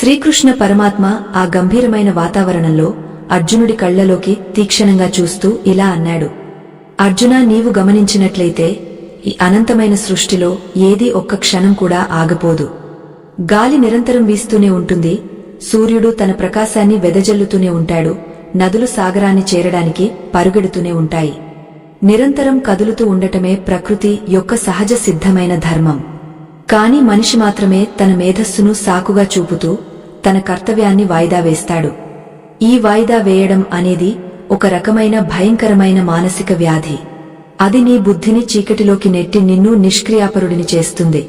శ్రీకృష్ణ పరమాత్మ ఆ గంభీరమైన వాతావరణంలో అర్జునుడి కళ్లలోకి తీక్షణంగా చూస్తూ ఇలా అన్నాడు. అర్జునా, నీవు గమనించినట్లయితే ఈ అనంతమైన సృష్టిలో ఏదీ ఒక్క క్షణం కూడా ఆగపోదు. గాలి నిరంతరం వీస్తూనే ఉంటుంది. సూర్యుడు తన ప్రకాశాన్ని వెదజల్లుతూనే ఉంటాడు. నదులు సాగరాన్ని చేరడానికి పరుగెడుతూనే ఉంటాయి. నిరంతరం కదులుతూ ఉండటమే ప్రకృతి యొక్క సహజ సిద్ధమైన ధర్మం. కాని మనిషి మాత్రమే తన మేధస్సును సాకుగా చూపుతూ తన కర్తవ్యాన్ని వాయిదా వేస్తాడు. ఈ వాయిదా వేయడం అనేది ఒక రకమైన భయంకరమైన మానసిక వ్యాధి. అది నీ బుద్ధిని చీకటిలోకి నెట్టి నిన్ను నిష్క్రియాపరుడిని చేస్తుంది.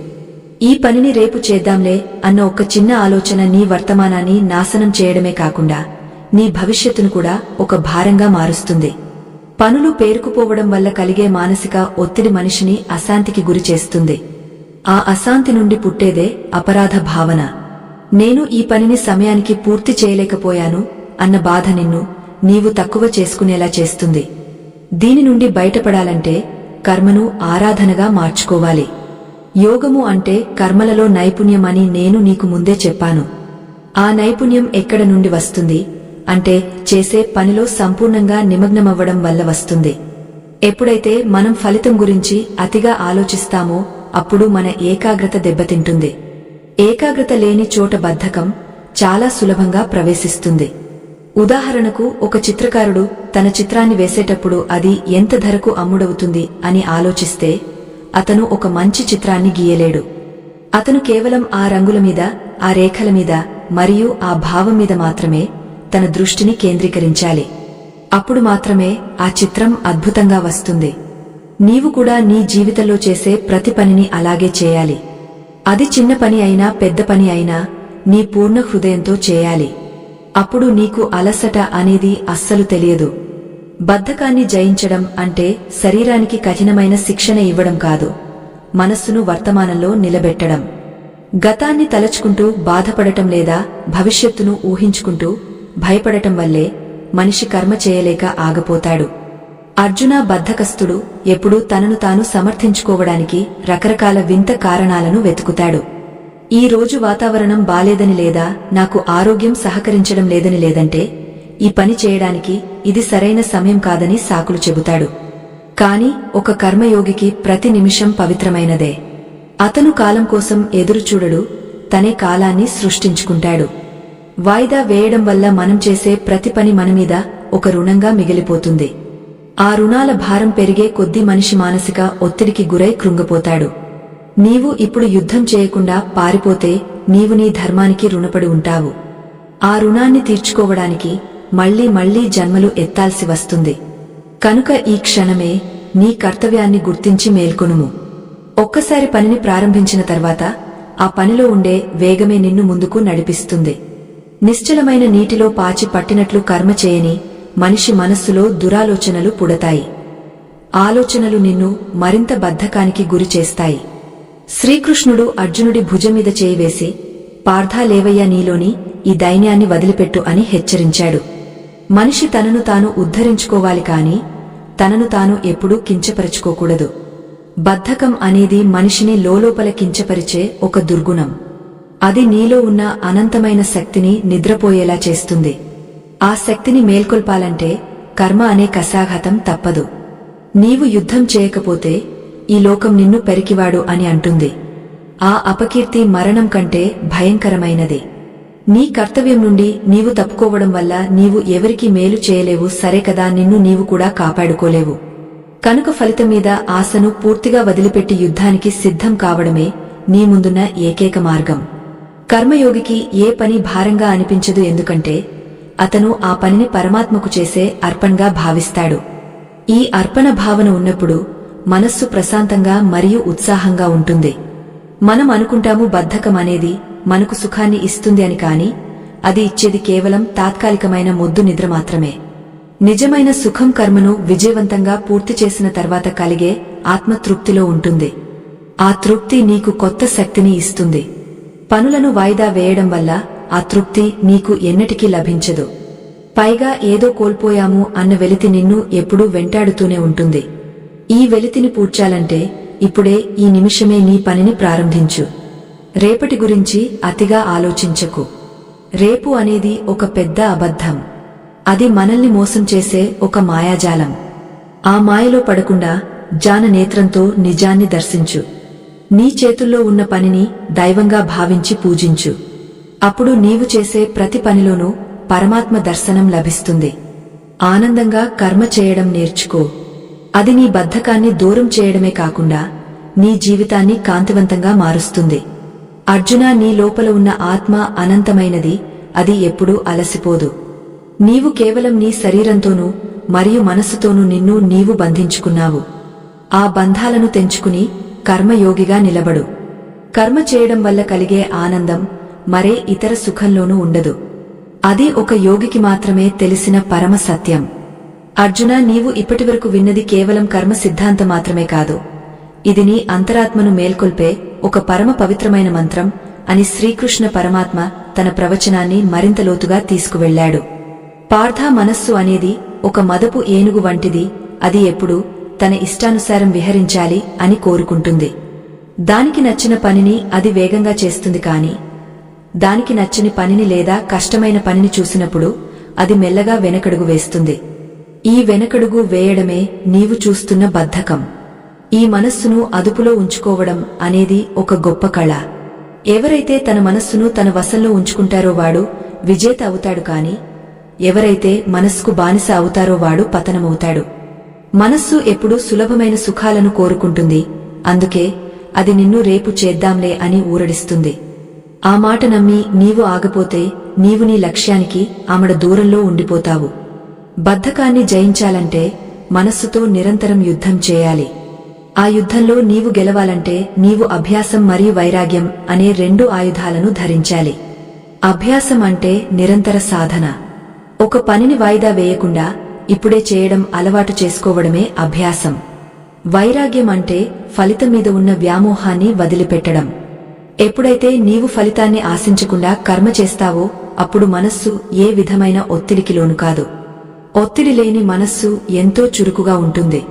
ఈ పనిని రేపు చేద్దాంలే అన్న ఒక చిన్న ఆలోచన నీ వర్తమానాన్ని నాశనం చేయడమే కాకుండా నీ భవిష్యత్తును కూడా ఒక భారంగా మారుస్తుంది. పనులు పేరుకుపోవడం వల్ల కలిగే మానసిక ఒత్తిడి మనిషిని అశాంతికి గురి చేస్తుంది. ఆ అశాంతి నుండి పుట్టేదే అపరాధ భావన. నేను ఈ పనిని సమయానికి పూర్తి చేయలేకపోయాను అన్న బాధ నిన్ను నీవు తక్కువ చేసుకునేలా చేస్తుంది. దీని నుండి బయటపడాలంటే కర్మను ఆరాధనగా మార్చుకోవాలి. యోగము అంటే కర్మలలో నైపుణ్యం అని నేను నీకు ముందే చెప్పాను. ఆ నైపుణ్యం ఎక్కడ నుండి వస్తుంది అంటే చేసే పనిలో సంపూర్ణంగా నిమగ్నమవ్వడం వల్ల వస్తుంది. ఎప్పుడైతే మనం ఫలితం గురించి అతిగా ఆలోచిస్తామో అప్పుడు మన ఏకాగ్రత దెబ్బతింటుంది. ఏకాగ్రత లేని చోట బద్ధకం చాలా సులభంగా ప్రవేశిస్తుంది. ఉదాహరణకు ఒక చిత్రకారుడు తన చిత్రాన్ని వేసేటప్పుడు అది ఎంత ధరకు అమ్ముడవుతుంది అని ఆలోచిస్తే అతను ఒక మంచి చిత్రాన్ని గీయలేడు. అతను కేవలం ఆ రంగుల మీద, ఆ రేఖల మీద మరియు ఆ భావం మీద మాత్రమే తన దృష్టిని కేంద్రీకరించాలి. అప్పుడు మాత్రమే ఆ చిత్రం అద్భుతంగా వస్తుంది. నీవు కూడా నీ జీవితంలో చేసే ప్రతి పనిని అలాగే చేయాలి. అది చిన్న పని అయినా పెద్ద పని అయినా నీ పూర్ణ హృదయంతో చేయాలి. అప్పుడు నీకు అలసట అనేది అస్సలు తెలియదు. బద్ధకాన్ని జయించడం అంటే శరీరానికి కఠినమైన శిక్షణ ఇవ్వడం కాదు, మనస్సును వర్తమానంలో నిలబెట్టడం. గతాన్ని తలచుకుంటూ బాధపడటం లేదా భవిష్యత్తును ఊహించుకుంటూ భయపడటం వల్లే మనిషి కర్మ చేయలేక ఆగపోతాడు. అర్జున బద్ధకస్తుడు ఎప్పుడూ తనను తాను సమర్థించుకోవడానికి రకరకాల వింత కారణాలను వెతుకుతాడు. ఈ రోజు వాతావరణం బాలేదని లేదా నాకు ఆరోగ్యం సహకరించడం లేదని లేదంటే ఈ పని చేయడానికి ఇది సరైన సమయం కాదని సాకులు చెబుతాడు. కాని ఒక కర్మయోగికి ప్రతి నిమిషం పవిత్రమైనదే. అతను కాలం కోసం ఎదురుచూడడు, తనే కాలాన్ని సృష్టించుకుంటాడు. వాయిదా వేయడం వల్ల మనం చేసే ప్రతి పని మనమీద ఒక రుణంగా మిగిలిపోతుంది. ఆ రుణాల భారం పెరిగే కొద్దీ మనిషి మానసిక ఒత్తిడికి గురై కృంగిపోతాడు. నీవు ఇప్పుడు యుద్ధం చేయకుండా పారిపోతే నీవు నీ ధర్మానికి రుణపడి ఉంటావు. ఆ రుణాన్ని తీర్చుకోవడానికి మళ్లీ మళ్లీ జన్మలు ఎత్తాల్సి వస్తుంది. కనుక ఈ క్షణమే నీ కర్తవ్యాన్ని గుర్తించి మేల్కొనుము. ఒక్కసారి పనిని ప్రారంభించిన తర్వాత ఆ పనిలో ఉండే వేగమే నిన్ను ముందుకు నడిపిస్తుంది. నిశ్చలమైన నీటిలో పాచి పట్టినట్లు కర్మ చేయని మనిషి మనస్సులో దురాలోచనలు పుడతాయి. ఆలోచనలు నిన్ను మరింత బద్ధకానికి గురి చేస్తాయి. శ్రీకృష్ణుడు అర్జునుడి భుజంమీద చేయివేసి, పార్థా లేవయ్యా, నీలోని ఈ దైన్యాన్ని వదిలిపెట్టు అని హెచ్చరించాడు. మనిషి తనను తాను ఉద్ధరించుకోవాలి కాని తనను తాను ఎప్పుడూ కించపరచుకోకూడదు. బద్ధకం అనేది మనిషిని లోలోపల కించపరిచే ఒక దుర్గుణం. అది నీలో ఉన్న అనంతమైన శక్తిని నిద్రపోయేలా చేస్తుంది. ఆ శక్తిని మేల్కొల్పాలంటే కర్మ అనే కసాఘాతం తప్పదు. నీవు యుద్ధం చేయకపోతే ఈ లోకం నిన్ను పెరికివాడు అని అంటుంది. ఆ అపకీర్తి మరణం కంటే భయంకరమైనది. నీ కర్తవ్యం నుండి నీవు తప్పుకోవడం వల్ల నీవు ఎవరికీ మేలు చేయలేవు, సరే కదా, నిన్ను నీవు కూడా కాపాడుకోలేవు. కనుక ఫలితం మీద ఆశను పూర్తిగా వదిలిపెట్టి యుద్ధానికి సిద్ధం కావడమే నీ ముందున్న ఏకైక మార్గం. కర్మయోగికి ఏ పని భారంగా అనిపించదు, ఎందుకంటే అతను ఆ పనిని పరమాత్మకు చేసే అర్పణగా భావిస్తాడు. ఈ అర్పణ భావన ఉన్నప్పుడు మనస్సు ప్రశాంతంగా మరియు ఉత్సాహంగా ఉంటుంది. మనం అనుకుంటాము బద్ధకం అనేది మనకు సుఖాన్ని ఇస్తుంది అని, కాని అది ఇచ్చేది కేవలం తాత్కాలికమైన మొద్దు నిద్ర మాత్రమే. నిజమైన సుఖం కర్మను విజయవంతంగా పూర్తి చేసిన తర్వాత కలిగే ఆత్మతృప్తిలో ఉంటుంది. ఆ తృప్తి నీకు కొత్త శక్తిని ఇస్తుంది. పనులను వాయిదా వేయడం వల్ల ఆ తృప్తి నీకు ఎన్నటికీ లభించదు. పైగా ఏదో కోల్పోయాము అన్న వెలితి నిన్ను ఎప్పుడూ వెంటాడుతూనే ఉంటుంది. ఈ వెలితిని పూడ్చాలంటే ఇప్పుడే, ఈ నిమిషమే నీ పనిని ప్రారంభించు. రేపటి గురించి అతిగా ఆలోచించకు. రేపు అనేది ఒక పెద్ద అబద్ధం. అది మనల్ని మోసం చేసే ఒక మాయాజాలం. ఆ మాయలో పడకుండా జాన నేత్రంతో నిజాన్ని దర్శించు. నీ చేతుల్లో ఉన్న పనిని దైవంగా భావించి పూజించు. అప్పుడు నీవు చేసే ప్రతి పనిలోనూ పరమాత్మ దర్శనం లభిస్తుంది. ఆనందంగా కర్మ చేయడం నేర్చుకో. అది నీ బద్ధకాన్ని దూరం చేయడమే కాకుండా నీ జీవితాన్ని కాంతివంతంగా మారుస్తుంది. అర్జున, నీ లోపల ఉన్న ఆత్మ అనంతమైనది, అది ఎప్పుడూ అలసిపోదు. నీవు కేవలం నీ శరీరంతోనూ మరియు మనస్సుతోనూ నిన్ను నీవు బంధించుకున్నావు. ఆ బంధాలను తెంచుకుని కర్మయోగిగా నిలబడు. కర్మ చేయడం వల్ల కలిగే ఆనందం మరే ఇతర సుఖంలోనూ ఉండదు. అది ఒక యోగికి మాత్రమే తెలిసిన పరమ సత్యం. అర్జున, నీవు ఇప్పటివరకు విన్నది కేవలం కర్మ సిద్ధాంతం మాత్రమే కాదు. ఇది నీ అంతరాత్మను మేల్కొల్పే ఒక పరమ పవిత్రమైన మంత్రం అని శ్రీకృష్ణ పరమాత్మ తన ప్రవచనాన్ని మరింత లోతుగా తీసుకువెళ్లాడు. పార్థ, మనస్సు అనేది ఒక మదపు ఏనుగు వంటిది. అది ఎప్పుడూ తన ఇష్టానుసారం విహరించాలి అని కోరుకుంటుంది. దానికి నచ్చిన పనిని అది వేగంగా చేస్తుంది, కాని దానికి నచ్చని పనిని లేదా కష్టమైన పనిని చూసినప్పుడు అది మెల్లగా వెనకడుగు వేస్తుంది. ఈ వెనకడుగు వేయడమే నీవు చూస్తున్న బద్ధకం. ఈ మనస్సును అదుపులో ఉంచుకోవడం అనేది ఒక గొప్ప కళ. ఎవరైతే తన మనస్సును తన వశంలో ఉంచుకుంటారో వాడు విజేత అవుతాడు, కాని ఎవరైతే మనస్సుకు బానిస అవుతారో వాడు పతనమవుతాడు. మనస్సు ఎప్పుడూ సులభమైన సుఖాలను కోరుకుంటుంది. అందుకే అది నిన్ను రేపు చేద్దాంలే అని ఊరడిస్తుంది. ఆ మాట నమ్మి నీవు ఆగపోతే నీవు నీ లక్ష్యానికి ఆమడ దూరంలో ఉండిపోతావు. బద్ధకాన్ని జయించాలంటే మనస్సుతో నిరంతరం యుద్ధం చేయాలి. ఆ యుద్ధంలో నీవు గెలవాలంటే నీవు అభ్యాసం మరియు వైరాగ్యం అనే రెండు ఆయుధాలను ధరించాలి. అభ్యాసం అంటే నిరంతర సాధన. ఒక పనిని వాయిదా వేయకుండా ఇప్పుడే చేయడం అలవాటు చేసుకోవడమే అభ్యాసం. వైరాగ్యం అంటే ఫలితం మీద ఉన్న వ్యామోహాన్ని వదిలిపెట్టడం. ఎప్పుడైతే నీవు ఫలితాన్ని ఆశించకుండా కర్మ చేస్తావో అప్పుడు మనస్సు ఏ విధమైన ఒత్తిడికి లోను కాదు. ఒత్తిడి లేని మనస్సు ఎంతో చురుకుగా ఉంటుంది.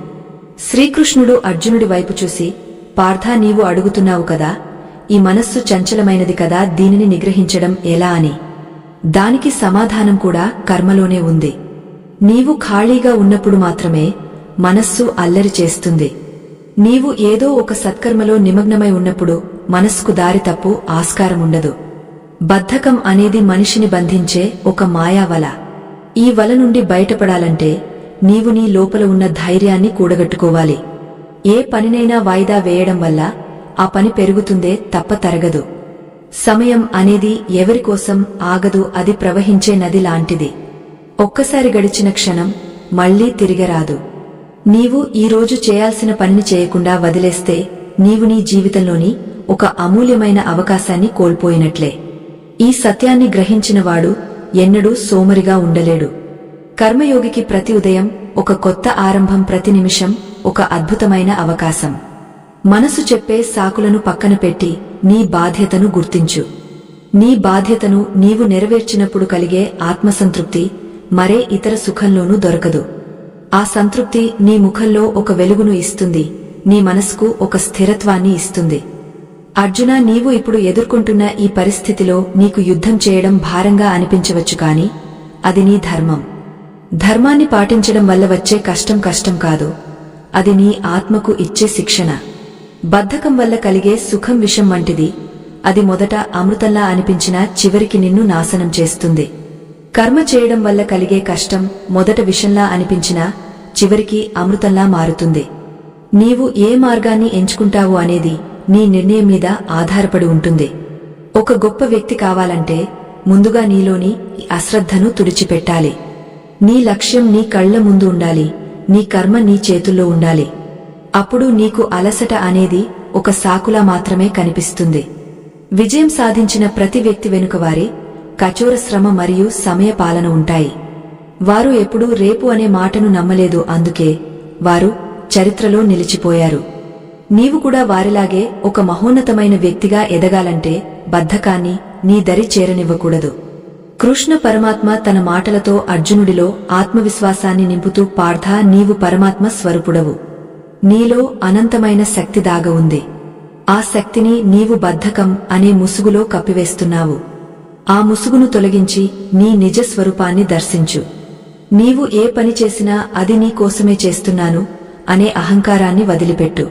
శ్రీకృష్ణుడు అర్జునుడి వైపు చూసి, పార్థ, నీవు అడుగుతున్నావు కదా, ఈ మనస్సు చంచలమైనది కదా, దీనిని నిగ్రహించడం ఎలా అని. దానికి సమాధానం కూడా కర్మలోనే ఉంది. నీవు ఖాళీగా ఉన్నప్పుడు మాత్రమే మనస్సు అల్లరి చేస్తుంది. నీవు ఏదో ఒక సత్కర్మలో నిమగ్నమై ఉన్నప్పుడు మనస్సుకు దారి తప్పు ఆస్కారముండదు. బద్ధకం అనేది మనిషిని బంధించే ఒక మాయావల. ఈ వల నుండి బయటపడాలంటే నీవు నీ లోపల ఉన్న ధైర్యాన్ని కూడగట్టుకోవాలి. ఏ పనినైనా వాయిదా వేయడం వల్ల ఆ పని పెరుగుతుందే తప్ప తరగదు. సమయం అనేది ఎవరికోసం ఆగదు, అది ప్రవహించే నది లాంటిది. ఒక్కసారి గడిచిన క్షణం మళ్లీ తిరిగరాదు. నీవు ఈరోజు చేయాల్సిన పనిని చేయకుండా వదిలేస్తే నీవు నీ జీవితంలోని ఒక అమూల్యమైన అవకాశాన్ని కోల్పోయినట్లే. ఈ సత్యాన్ని గ్రహించినవాడు ఎన్నడూ సోమరిగా ఉండలేడు. కర్మయోగికి ప్రతి ఉదయం ఒక కొత్త ఆరంభం, ప్రతి నిమిషం ఒక అద్భుతమైన అవకాశం. మనసు చెప్పే సాకులను పక్కన పెట్టి నీ బాధ్యతను గుర్తించు. నీ బాధ్యతను నీవు నెరవేర్చినప్పుడు కలిగే ఆత్మసంతృప్తి మరే ఇతర సుఖంలోనూ దొరకదు. ఆ సంతృప్తి నీ ముఖంలో ఒక వెలుగును ఇస్తుంది. నీ మనసుకు ఒక స్థిరత్వాన్ని ఇస్తుంది. అర్జున, నీవు ఇప్పుడు ఎదుర్కొంటున్న ఈ పరిస్థితిలో నీకు యుద్ధం చేయడం భారంగా అనిపించవచ్చు, కాని అది నీ ధర్మం. ధర్మాన్ని పాటించడం వల్ల వచ్చే కష్టం కాదు, అది నీ ఆత్మకు ఇచ్చే శిక్షణ. బద్ధకం వల్ల కలిగే సుఖం విషం వంటిది. అది మొదట అమృతంలా అనిపించినా చివరికి నిన్ను నాశనం చేస్తుంది. కర్మ చేయడం వల్ల కలిగే కష్టం మొదట విషంలా అనిపించినా చివరికి అమృతంలా మారుతుంది. నీవు ఏ మార్గాన్ని ఎంచుకుంటావు అనేది నీ నిర్ణయం మీద ఆధారపడి ఉంటుంది. ఒక గొప్ప వ్యక్తి కావాలంటే ముందుగా నీలోని ఈ అశ్రద్ధను తుడిచిపెట్టాలి. నీ లక్ష్యం నీ కళ్ల ముందు ఉండాలి, నీ కర్మ నీ చేతుల్లో ఉండాలి. అప్పుడు నీకు అలసట అనేది ఒక సాకులా మాత్రమే కనిపిస్తుంది. విజయం సాధించిన ప్రతి వ్యక్తి వెనుక వారి కఠోర శ్రమ మరియు సమయ పాలన ఉంటాయి. వారు ఎప్పుడూ రేపు అనే మాటను నమ్మలేదు, అందుకే వారు చరిత్రలో నిలిచిపోయారు. నీవు కూడా వారిలాగే ఒక మహోన్నతమైన వ్యక్తిగా ఎదగాలంటే బద్ధకాన్ని నీ దరి చేరనివ్వకూడదు. కృష్ణ పరమాత్మ తన మాటలతో అర్జునుడిలో ఆత్మవిశ్వాసాన్ని నింపుతూ, పార్థ, నీవు పరమాత్మ స్వరూపుడవు. నీలో అనంతమైన శక్తి దాగ ఉంది. ఆ శక్తిని నీవు బద్ధకం అనే ముసుగులో కప్పివేస్తున్నావు. ఆ ముసుగును తొలగించి నీ నిజ స్వరూపాన్ని దర్శించు. నీవు ఏ పని చేసినా అది నీ కోసమే చేస్తున్నాను అనే అహంకారాన్ని వదిలిపెట్టు.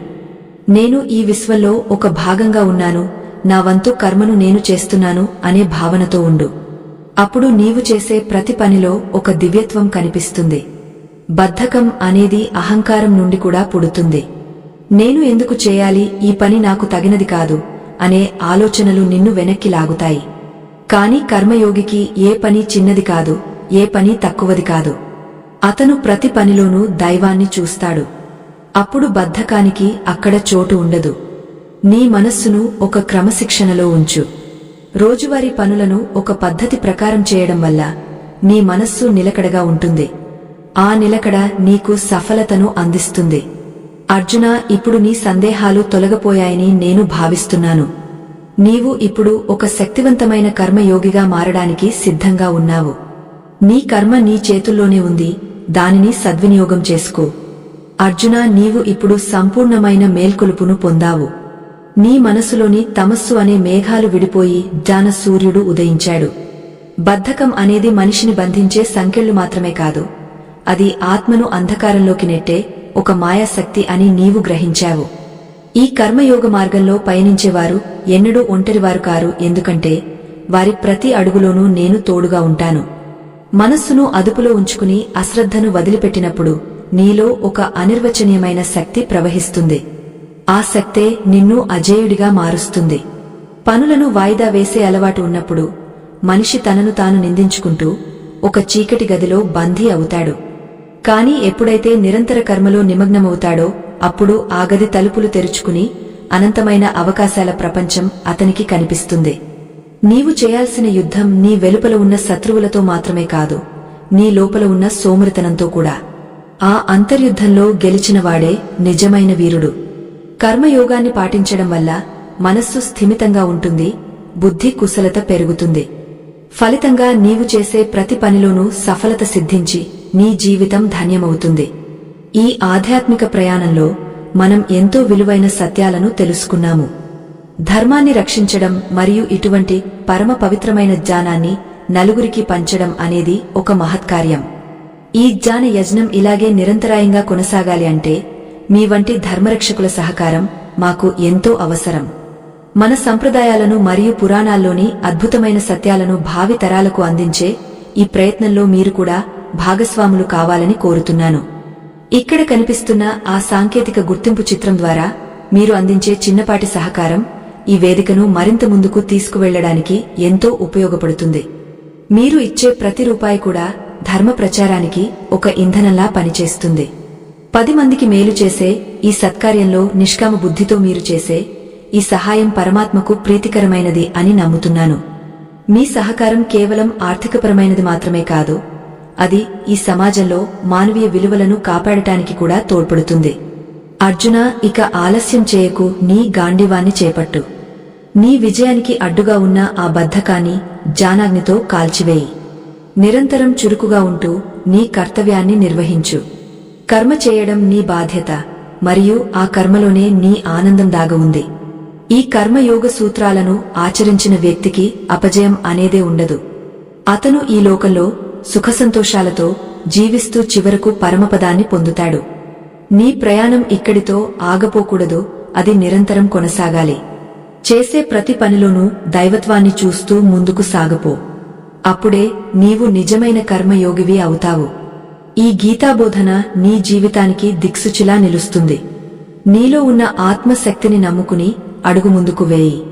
నేను ఈ విశ్వంలో ఒక భాగంగా ఉన్నాను, నా వంతు కర్మను నేను చేస్తున్నాను అనే భావనతో ఉండు. అప్పుడు నీవు చేసే ప్రతి పనిలో ఒక దివ్యత్వం కనిపిస్తుంది. బద్ధకం అనేది అహంకారం నుండి కూడా పుడుతుంది. నేను ఎందుకు చేయాలి, ఈ పని నాకు తగినది కాదు అనే ఆలోచనలు నిన్ను వెనక్కి లాగుతాయి. కాని కర్మయోగికి ఏ పని చిన్నది కాదు, ఏ పని తక్కువది కాదు. అతను ప్రతి పనిలోనూ దైవాన్ని చూస్తాడు. అప్పుడు బద్ధకానికి అక్కడ చోటు ఉండదు. నీ మనస్సును ఒక క్రమశిక్షణలో ఉంచు. రోజువారీ పనులను ఒక పద్ధతి ప్రకారం చేయడం వల్ల నీ మనస్సు నిలకడగా ఉంటుంది. ఆ నిలకడ నీకు సఫలతను అందిస్తుంది. అర్జున, ఇప్పుడు నీ సందేహాలు తొలగిపోయాయని నేను భావిస్తున్నాను. నీవు ఇప్పుడు ఒక శక్తివంతమైన కర్మయోగిగా మారడానికి సిద్ధంగా ఉన్నావు. నీ కర్మ నీ చేతుల్లోనే ఉంది, దానిని సద్వినియోగం చేసుకో. అర్జున, నీవు ఇప్పుడు సంపూర్ణమైన మేల్కొలుపును పొందావు. నీ మనసులోని తమస్సు అనే మేఘాలు విడిపోయి జ్ఞాన సూర్యుడు ఉదయించాడు. బద్ధకం అనేది మనిషిని బంధించే సంకెళ్లు మాత్రమే కాదు, అది ఆత్మను అంధకారంలోకి నెట్టే ఒక మాయాశక్తి అని నీవు గ్రహించావు. ఈ కర్మయోగ మార్గంలో పయనించేవారు ఎన్నడూ ఒంటరివారు కారు, ఎందుకంటే వారి ప్రతి అడుగులోనూ నేను తోడుగా ఉంటాను. మనస్సును అదుపులో ఉంచుకుని అశ్రద్ధను వదిలిపెట్టినప్పుడు నీలో ఒక అనిర్వచనీయమైన శక్తి ప్రవహిస్తుంది. ఆ శక్తే నిన్ను అజేయుడిగా మారుస్తుంది. పనులను వాయిదా వేసే అలవాటు ఉన్నప్పుడు మనిషి తనను తాను నిందించుకుంటూ ఒక చీకటి గదిలో బందీ అవుతాడు. కాని ఎప్పుడైతే నిరంతర కర్మలో నిమగ్నమవుతాడో అప్పుడు ఆ గది తలుపులు తెరుచుకుని అనంతమైన అవకాశాల ప్రపంచం అతనికి కనిపిస్తుంది. నీవు చేయాల్సిన యుద్ధం నీ వెలుపల ఉన్న శత్రువులతో మాత్రమే కాదు, నీ లోపల ఉన్న సోమరితనంతో కూడా. ఆ అంతర్యుద్ధంలో గెలిచినవాడే నిజమైన వీరుడు. కర్మయోగాన్ని పాటించడం వల్ల మనస్సు స్థిమితంగా ఉంటుంది, బుద్ధి కుశలత పెరుగుతుంది. ఫలితంగా నీవు చేసే ప్రతి పనిలోనూ సఫలత సిద్ధించి నీ జీవితం ధన్యమవుతుంది. ఈ ఆధ్యాత్మిక ప్రయాణంలో మనం ఎంతో విలువైన సత్యాలను తెలుసుకున్నాము. ధర్మాన్ని రక్షించడం మరియు ఇటువంటి పరమ పవిత్రమైన జ్ఞానాన్ని నలుగురికి పంచడం అనేది ఒక మహత్కార్యం. ఈ జ్ఞాన యజ్ఞం ఇలాగే నిరంతరాయంగా కొనసాగాలి అంటే మీ వంటి ధర్మరక్షకుల సహకారం మాకు ఎంతో అవసరం. మన సంప్రదాయాలను మరియు పురాణాల్లోని అద్భుతమైన సత్యాలను భావి తరాలకు అందించే ఈ ప్రయత్నంలో మీరు కూడా భాగస్వాములు కావాలని కోరుతున్నాను. ఇక్కడ కనిపిస్తున్న ఆ సాంకేతిక గుర్తింపు చిత్రం ద్వారా మీరు అందించే చిన్నపాటి సహకారం ఈ వేదికను మరింత ముందుకు తీసుకువెళ్లడానికి ఎంతో ఉపయోగపడుతుంది. మీరు ఇచ్చే ప్రతి రూపాయి కూడా ధర్మ ప్రచారానికి ఒక ఇంధనంలా పనిచేస్తుంది. 10 మందికి మేలు చేసే ఈ సత్కార్యంలో నిష్కామ బుద్ధితో మీరు చేసే ఈ సహాయం పరమాత్మకు ప్రీతికరమైనది అని నమ్ముతున్నాను. మీ సహకారం కేవలం ఆర్థికపరమైనది మాత్రమే కాదు, అది ఈ సమాజంలో మానవీయ విలువలను కాపాడటానికి కూడా తోడ్పడుతుంది. అర్జున, ఇక ఆలస్యం చేయకు, నీ గాండివాన్ని చేపట్టు. నీ విజయానికి అడ్డుగా ఉన్న ఆ బద్ధకాన్ని జ్ఞానాగ్నితో కాల్చివేయి. నిరంతరం చురుకుగా ఉంటూ నీ కర్తవ్యాన్ని నిర్వహించు. కర్మ చేయడం నీ బాధ్యత, మరియు ఆ కర్మలోనే నీ ఆనందం దాగి ఉంది. ఈ కర్మయోగ సూత్రాలను ఆచరించిన వ్యక్తికి అపజయం అనేదే ఉండదు. అతను ఈ లోకంలో సుఖసంతోషాలతో జీవిస్తూ చివరకు పరమపదాన్ని పొందుతాడు. నీ ప్రయాణం ఇక్కడితో ఆగపోకూడదు, అది నిరంతరం కొనసాగాలి. చేసే ప్రతి పనిలోనూ దైవత్వాన్ని చూస్తూ ముందుకు సాగపో. అప్పుడే నీవు నిజమైన కర్మయోగివి అవుతావు. ఈ గీతాబోధన నీ జీవితానికి దిక్సూచిలా నిలుస్తుంది. నీలో ఉన్న ఆత్మశక్తిని నమ్ముకుని అడుగు ముందుకు వేయి.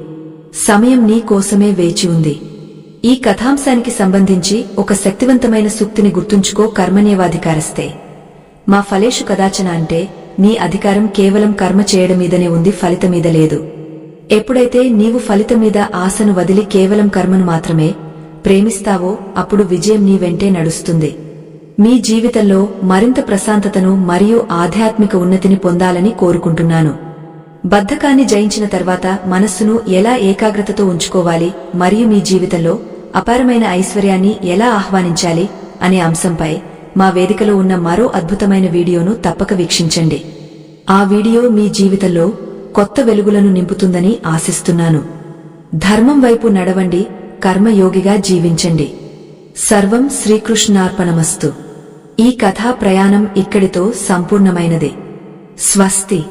సమయం నీ కోసమే వేచి ఉంది. ఈ కథాంశానికి సంబంధించి ఒక శక్తివంతమైన సూక్తిని గుర్తుంచుకో. కర్మణ్యేవాధికారస్తే మా ఫలేషు కదాచన అంటే నీ అధికారం కేవలం కర్మ చేయడం మీదనే ఉంది, ఫలితం మీద లేదు. ఎప్పుడైతే నీవు ఫలితం మీద ఆశను వదిలి కేవలం కర్మను మాత్రమే ప్రేమిస్తావో అప్పుడు విజయం నీ వెంటే నడుస్తుంది. మీ జీవితంలో మరింత ప్రశాంతతను మరియు ఆధ్యాత్మిక ఉన్నతిని పొందాలని కోరుకుంటున్నాను. బద్ధకాన్ని జయించిన తర్వాత మనస్సును ఎలా ఏకాగ్రతతో ఉంచుకోవాలి మరియు మీ జీవితంలో అపారమైన ఐశ్వర్యాన్ని ఎలా ఆహ్వానించాలి అనే అంశంపై మా వేదికలో ఉన్న మరో అద్భుతమైన వీడియోను తప్పక వీక్షించండి. ఆ వీడియో మీ జీవితంలో కొత్త వెలుగులను నింపుతుందని ఆశిస్తున్నాను. ధర్మం వైపు నడవండి, కర్మయోగిగా జీవించండి. సర్వం శ్రీకృష్ణార్పణమస్తు. ఈ కథా ప్రయాణం ఇక్కడితో సంపూర్ణమైనది. స్వస్తి.